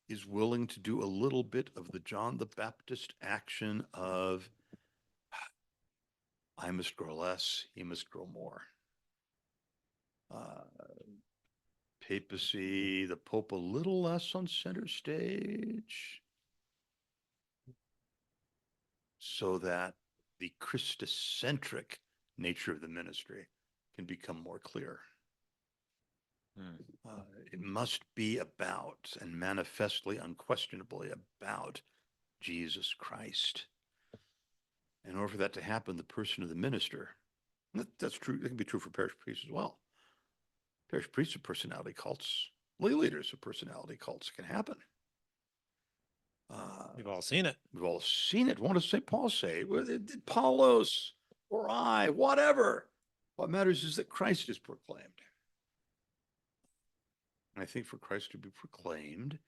is willing to do a little bit of the John the Baptist action of I must grow less, he must grow more. Papacy, the Pope a little less on center stage, so that the Christocentric nature of the ministry can become more clear. It must be about, and manifestly, unquestionably about, Jesus Christ. In order for that to happen, the person of the minister, that's true, it can be true for parish priests as well. Parish priests are personality cults, lay leaders are personality cults. It can happen. We've all seen it. We've all seen it. What does St. Paul say? Did Paulos or I, whatever. What matters is that Christ is proclaimed. And I think for Christ to be proclaimed,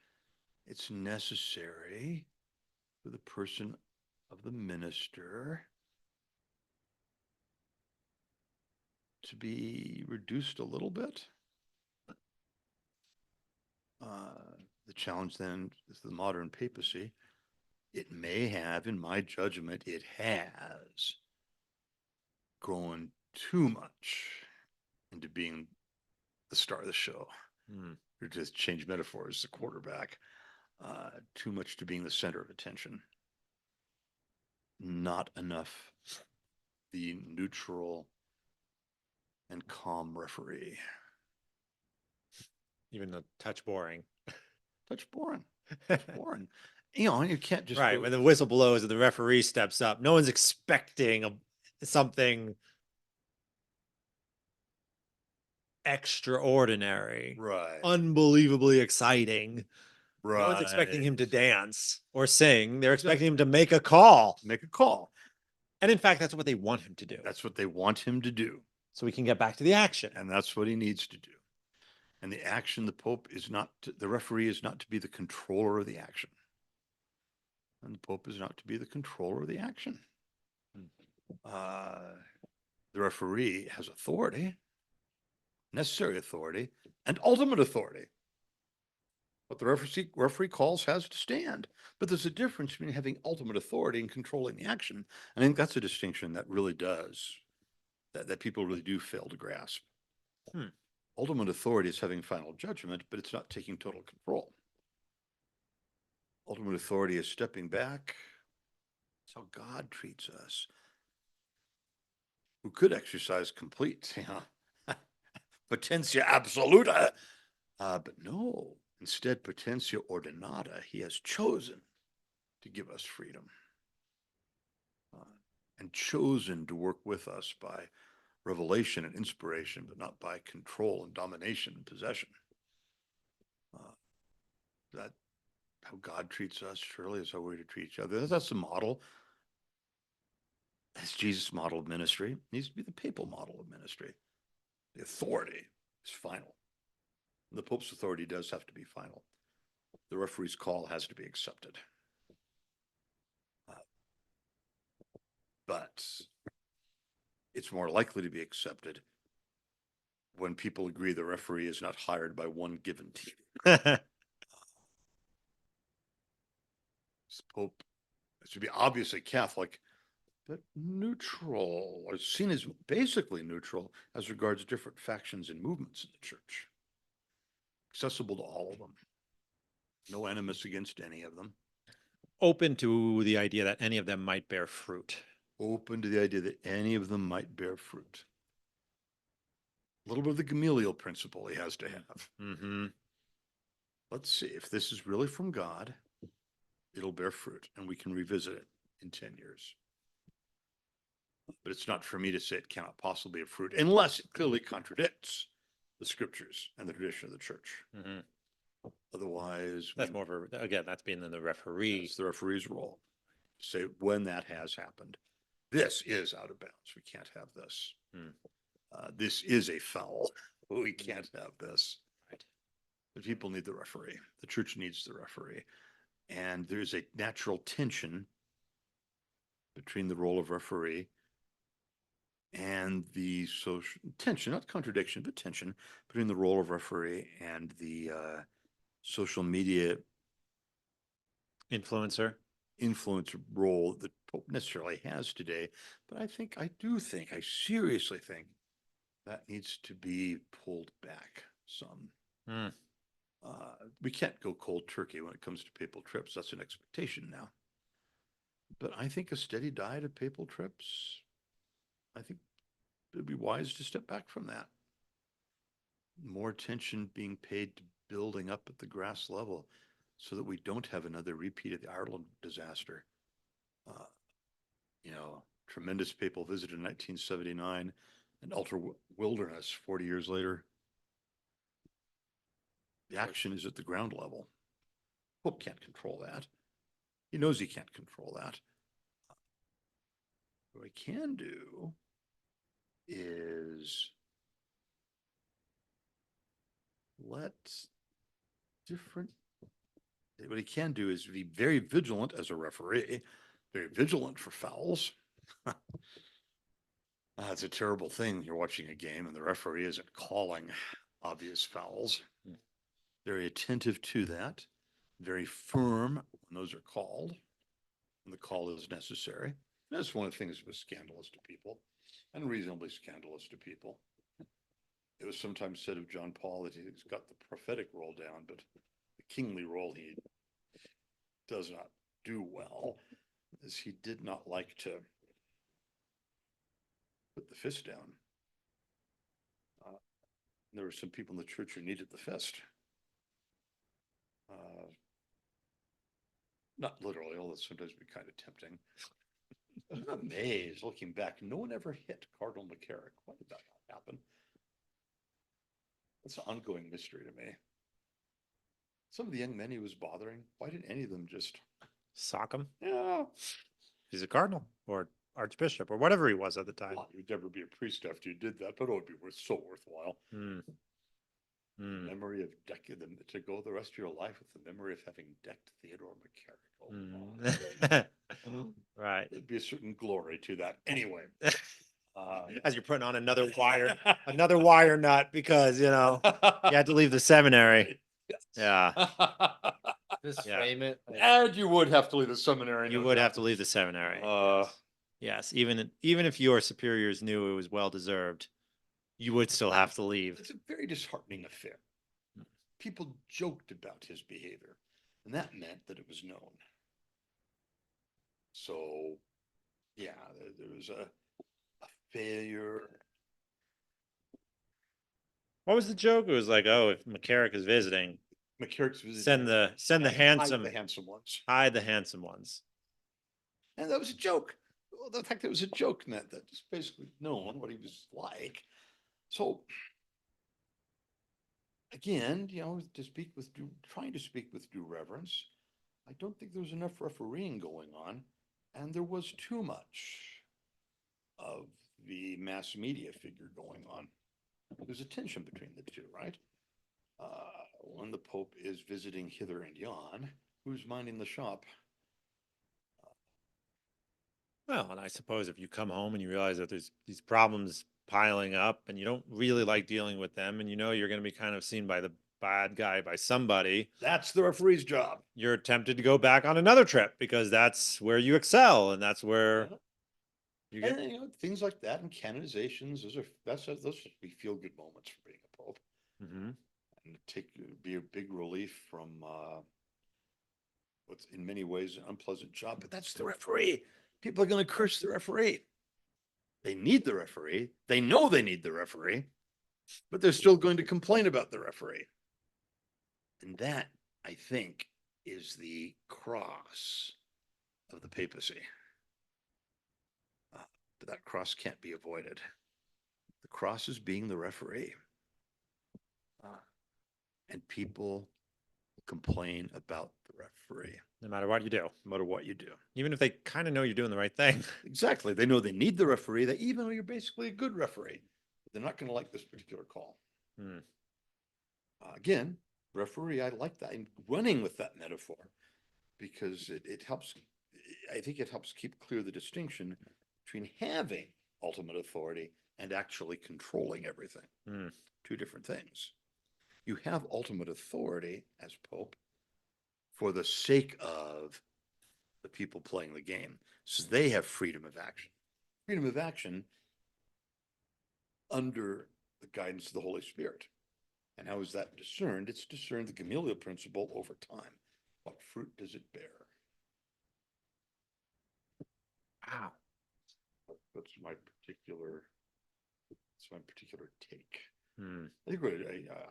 it's necessary for the person of the minister to be reduced a little bit. The challenge then is the modern papacy. It may have, in my judgment, it has grown too much into being the star of the show. Or just change metaphors, the quarterback. Too much to being the center of attention. Not enough the neutral and calm referee. Even a touch boring. Touch boring. Touch boring. You can't just Right. go, When the whistle blows and the referee steps up, no one's expecting something extraordinary, right. unbelievably exciting. Right. No one's expecting him to dance or sing. They're expecting him to make a call. Make a call. And in fact, that's what they want him to do. That's what they want him to do. So we can get back to the action. And that's what he needs to do. And the action, the Pope is not, the referee is not to be the controller of the action. And the Pope is not to be the controller of the action. The referee has authority, necessary authority, and ultimate authority. What the referee calls has to stand. But there's a difference between having ultimate authority and controlling the action. I think that's a distinction that really does, that people really do fail to grasp. Ultimate authority is having final judgment, but it's not taking total control. Ultimate authority is stepping back. That's how God treats us. Who could exercise complete, potentia absoluta. But no, Instead, potentia ordinata, he has chosen to give us freedom and chosen to work with us by revelation and inspiration, but not by control and domination and possession. That how God treats us surely is how we're to treat each other. That's the model. That's Jesus' model of ministry. It needs to be the papal model of ministry. The authority is final. The Pope's authority does have to be final. The referee's call has to be accepted. But it's more likely to be accepted when people agree the referee is not hired by one given team. The Pope should be obviously Catholic, but neutral, or seen as basically neutral as regards different factions and movements in the church. Accessible to all of them. No animus against any of them. Open to the idea that any of them might bear fruit. Open to the idea that any of them might bear fruit. A little bit of the Gamaliel principle he has to have. Mm-hmm. Let's see if this is really from God, it'll bear fruit, and we can revisit it in 10 years. But it's not for me to say it cannot possibly bear fruit unless it clearly contradicts the scriptures and the tradition of the church. Mm-hmm. Otherwise, That's more of a, again, that's being in the referee. it's the referee's role. Say when that has happened, this is out of bounds. We can't have this. This is a foul. We can't have this. Right. The people need the referee. The church needs the referee. And there's a natural tension between the role of referee and the social tension, not contradiction, but tension between the role of referee and the social media Influencer. influencer role that Pope necessarily has today. But I seriously think that needs to be pulled back some. Mm. We can't go cold turkey when it comes to papal trips. That's an expectation now. But I think a steady diet of papal trips, I think it'd be wise to step back from that. More attention being paid to building up at the grass level so that we don't have another repeat of the Ireland disaster. Tremendous papal visit in 1979 and ultra wilderness 40 years later. The action is at the ground level. Pope can't control that. He knows he can't control that. What he can do is what he can do is be very vigilant as a referee, very vigilant for fouls. It's a terrible thing. You're watching a game and the referee isn't calling obvious fouls. Very attentive to that, very firm when those are called, when the call is necessary. That's one of the things that was scandalous to people, unreasonably scandalous to people. It was sometimes said of John Paul that he's got the prophetic role down, but the kingly role he does not do well, as he did not like to put the fist down. There were some people in the church who needed the fist. Not literally, although sometimes be kind of tempting. I'm amazed looking back, no one ever hit Cardinal McCarrick. Why did that not happen? That's an ongoing mystery to me. Some of the young men he was bothering, why didn't any of them just Sock him. yeah? He's a cardinal or archbishop or whatever he was at the time. Well, you'd never be a priest after you did that, but it would be so worthwhile. Memory of them to go the rest of your life with the memory of having decked Theodore McCarrick. Right. There'd be a certain glory to that. Anyway, As you're putting on another wire nut because, you had to leave the seminary. Yeah. Just Yeah. frame it. And you would have to leave the seminary. You would have to leave the seminary. Yes. Even if your superiors knew it was well deserved, you would still have to leave. It's a very disheartening affair. People joked about his behavior, and that meant that it was known. So, yeah, there was a failure. What was the joke? It was like, oh, if McCarrick is visiting, McCarrick's visiting. Send the hide handsome, the handsome ones. hide the handsome ones. And that was a joke. Well, the fact that it was a joke meant that it's basically known what he was like. So again, to speak with trying to speak with due reverence, I don't think there was enough refereeing going on, and there was too much of the mass media figure going on. There's a tension between the two, right? When the Pope is visiting hither and yon, who's minding the shop? Well, and I suppose if you come home and you realize that there's these problems piling up and you don't really like dealing with them and you know you're going to be kind of seen by the bad guy by somebody, That's the referee's job. you're tempted to go back on another trip because that's where you excel and that's where you get. And things like that and canonizations, those should be feel good moments for being a pope. Mhm. And be a big relief from what's in many ways an unpleasant job, but that's the referee. People are going to curse the referee. They need the referee. They know they need the referee, but they're still going to complain about the referee. And that, I think, is the cross of the papacy. But that cross can't be avoided. The cross is being the referee. And people complain about the referee. No matter what you do, No matter what you do. even if they kind of know you're doing the right thing. Exactly. They know they need the referee. They even though you're basically a good referee, they're not going to like this particular call. Hmm. Again, referee, I like that. I'm running with that metaphor because it helps. I think it helps keep clear the distinction between having ultimate authority and actually controlling everything. Hmm. Two different things. You have ultimate authority as Pope for the sake of the people playing the game. So they have freedom of action. Freedom of action under the guidance of the Holy Spirit. And how is that discerned? It's discerned the Gamaliel principle over time. What fruit does it bear? Wow. That's my particular take. Hmm. I think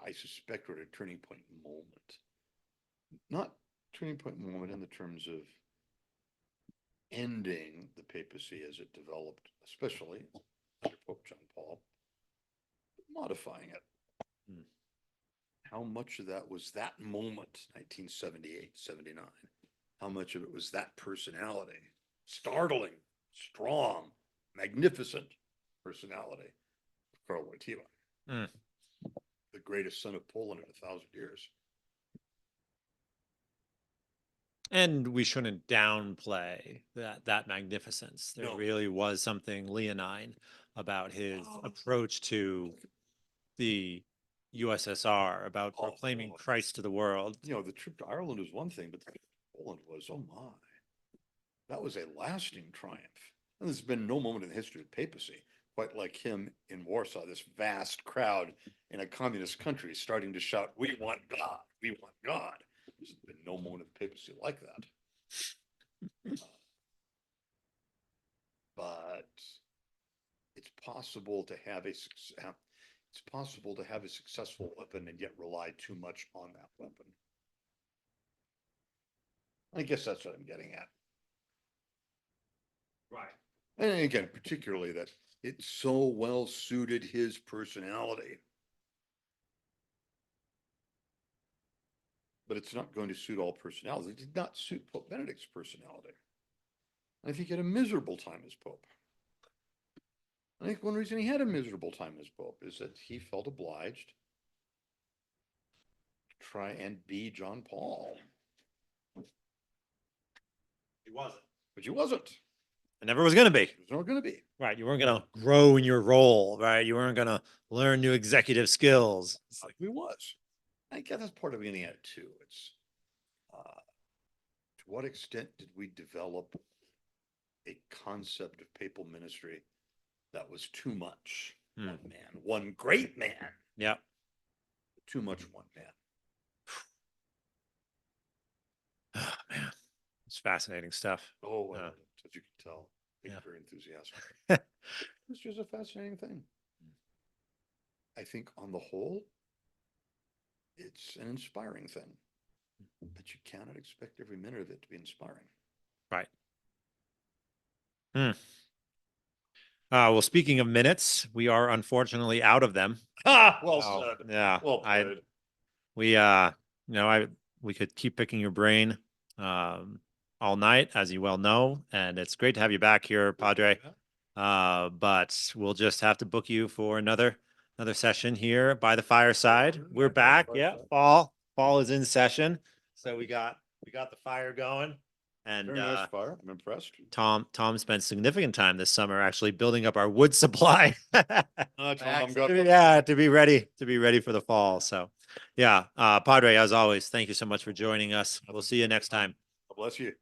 I suspect we're at a turning point moment. Not turning point moment in the terms of ending the papacy as it developed, especially under Pope John Paul, but modifying it. Hmm. How much of that was that moment, 1978, 79? How much of it was that personality? Startling, strong, magnificent personality of Karl Wojtyła, Hmm. the greatest son of Poland in 1,000 years. And we shouldn't downplay that magnificence. There No. really was something leonine about his approach to the USSR, about proclaiming Christ to the world. The trip to Ireland was one thing, but the trip to Poland was, oh my, that was a lasting triumph. And there's been no moment in the history of papacy quite like him in Warsaw, this vast crowd in a communist country starting to shout, "We want God, we want God." There's been no moment of papacy like that. But it's possible to have a successful weapon and yet rely too much on that weapon. I guess that's what I'm getting at. Right. And again, particularly that it so well suited his personality. But it's not going to suit all personalities. It did not suit Pope Benedict's personality. I think he had a miserable time as Pope. I think one reason he had a miserable time as Pope is that he felt obliged to try and be John Paul. He wasn't. But he wasn't. It never was going to be. He was never going to be. Right. You weren't going to grow in your role, right? You weren't going to learn new executive skills. It's like he was. I guess that's part of getting at it too. It's to what extent did we develop a concept of papal ministry that was too much one man, one great man? Yeah. Too much one man. Oh, man. It's fascinating stuff. Oh, as you can tell, he's very enthusiastic. It's just a fascinating thing. I think on the whole, it's an inspiring thing, but you cannot expect every minute of it to be inspiring. Right. Well, speaking of minutes, we are unfortunately out of them. Well Oh, said. yeah. Well played. We could keep picking your brain all night, as you well know, and it's great to have you back here, Padre. But we'll just have to book you for another session here by the fireside. We're back. Yeah, fall is in session, so we got the fire going, and Very nice fire. I'm impressed. Tom spent significant time this summer actually building up our wood supply. Tom got Yeah, to be ready for the fall. So, yeah, Padre, as always, thank you so much for joining us. We'll see you next time. God bless you.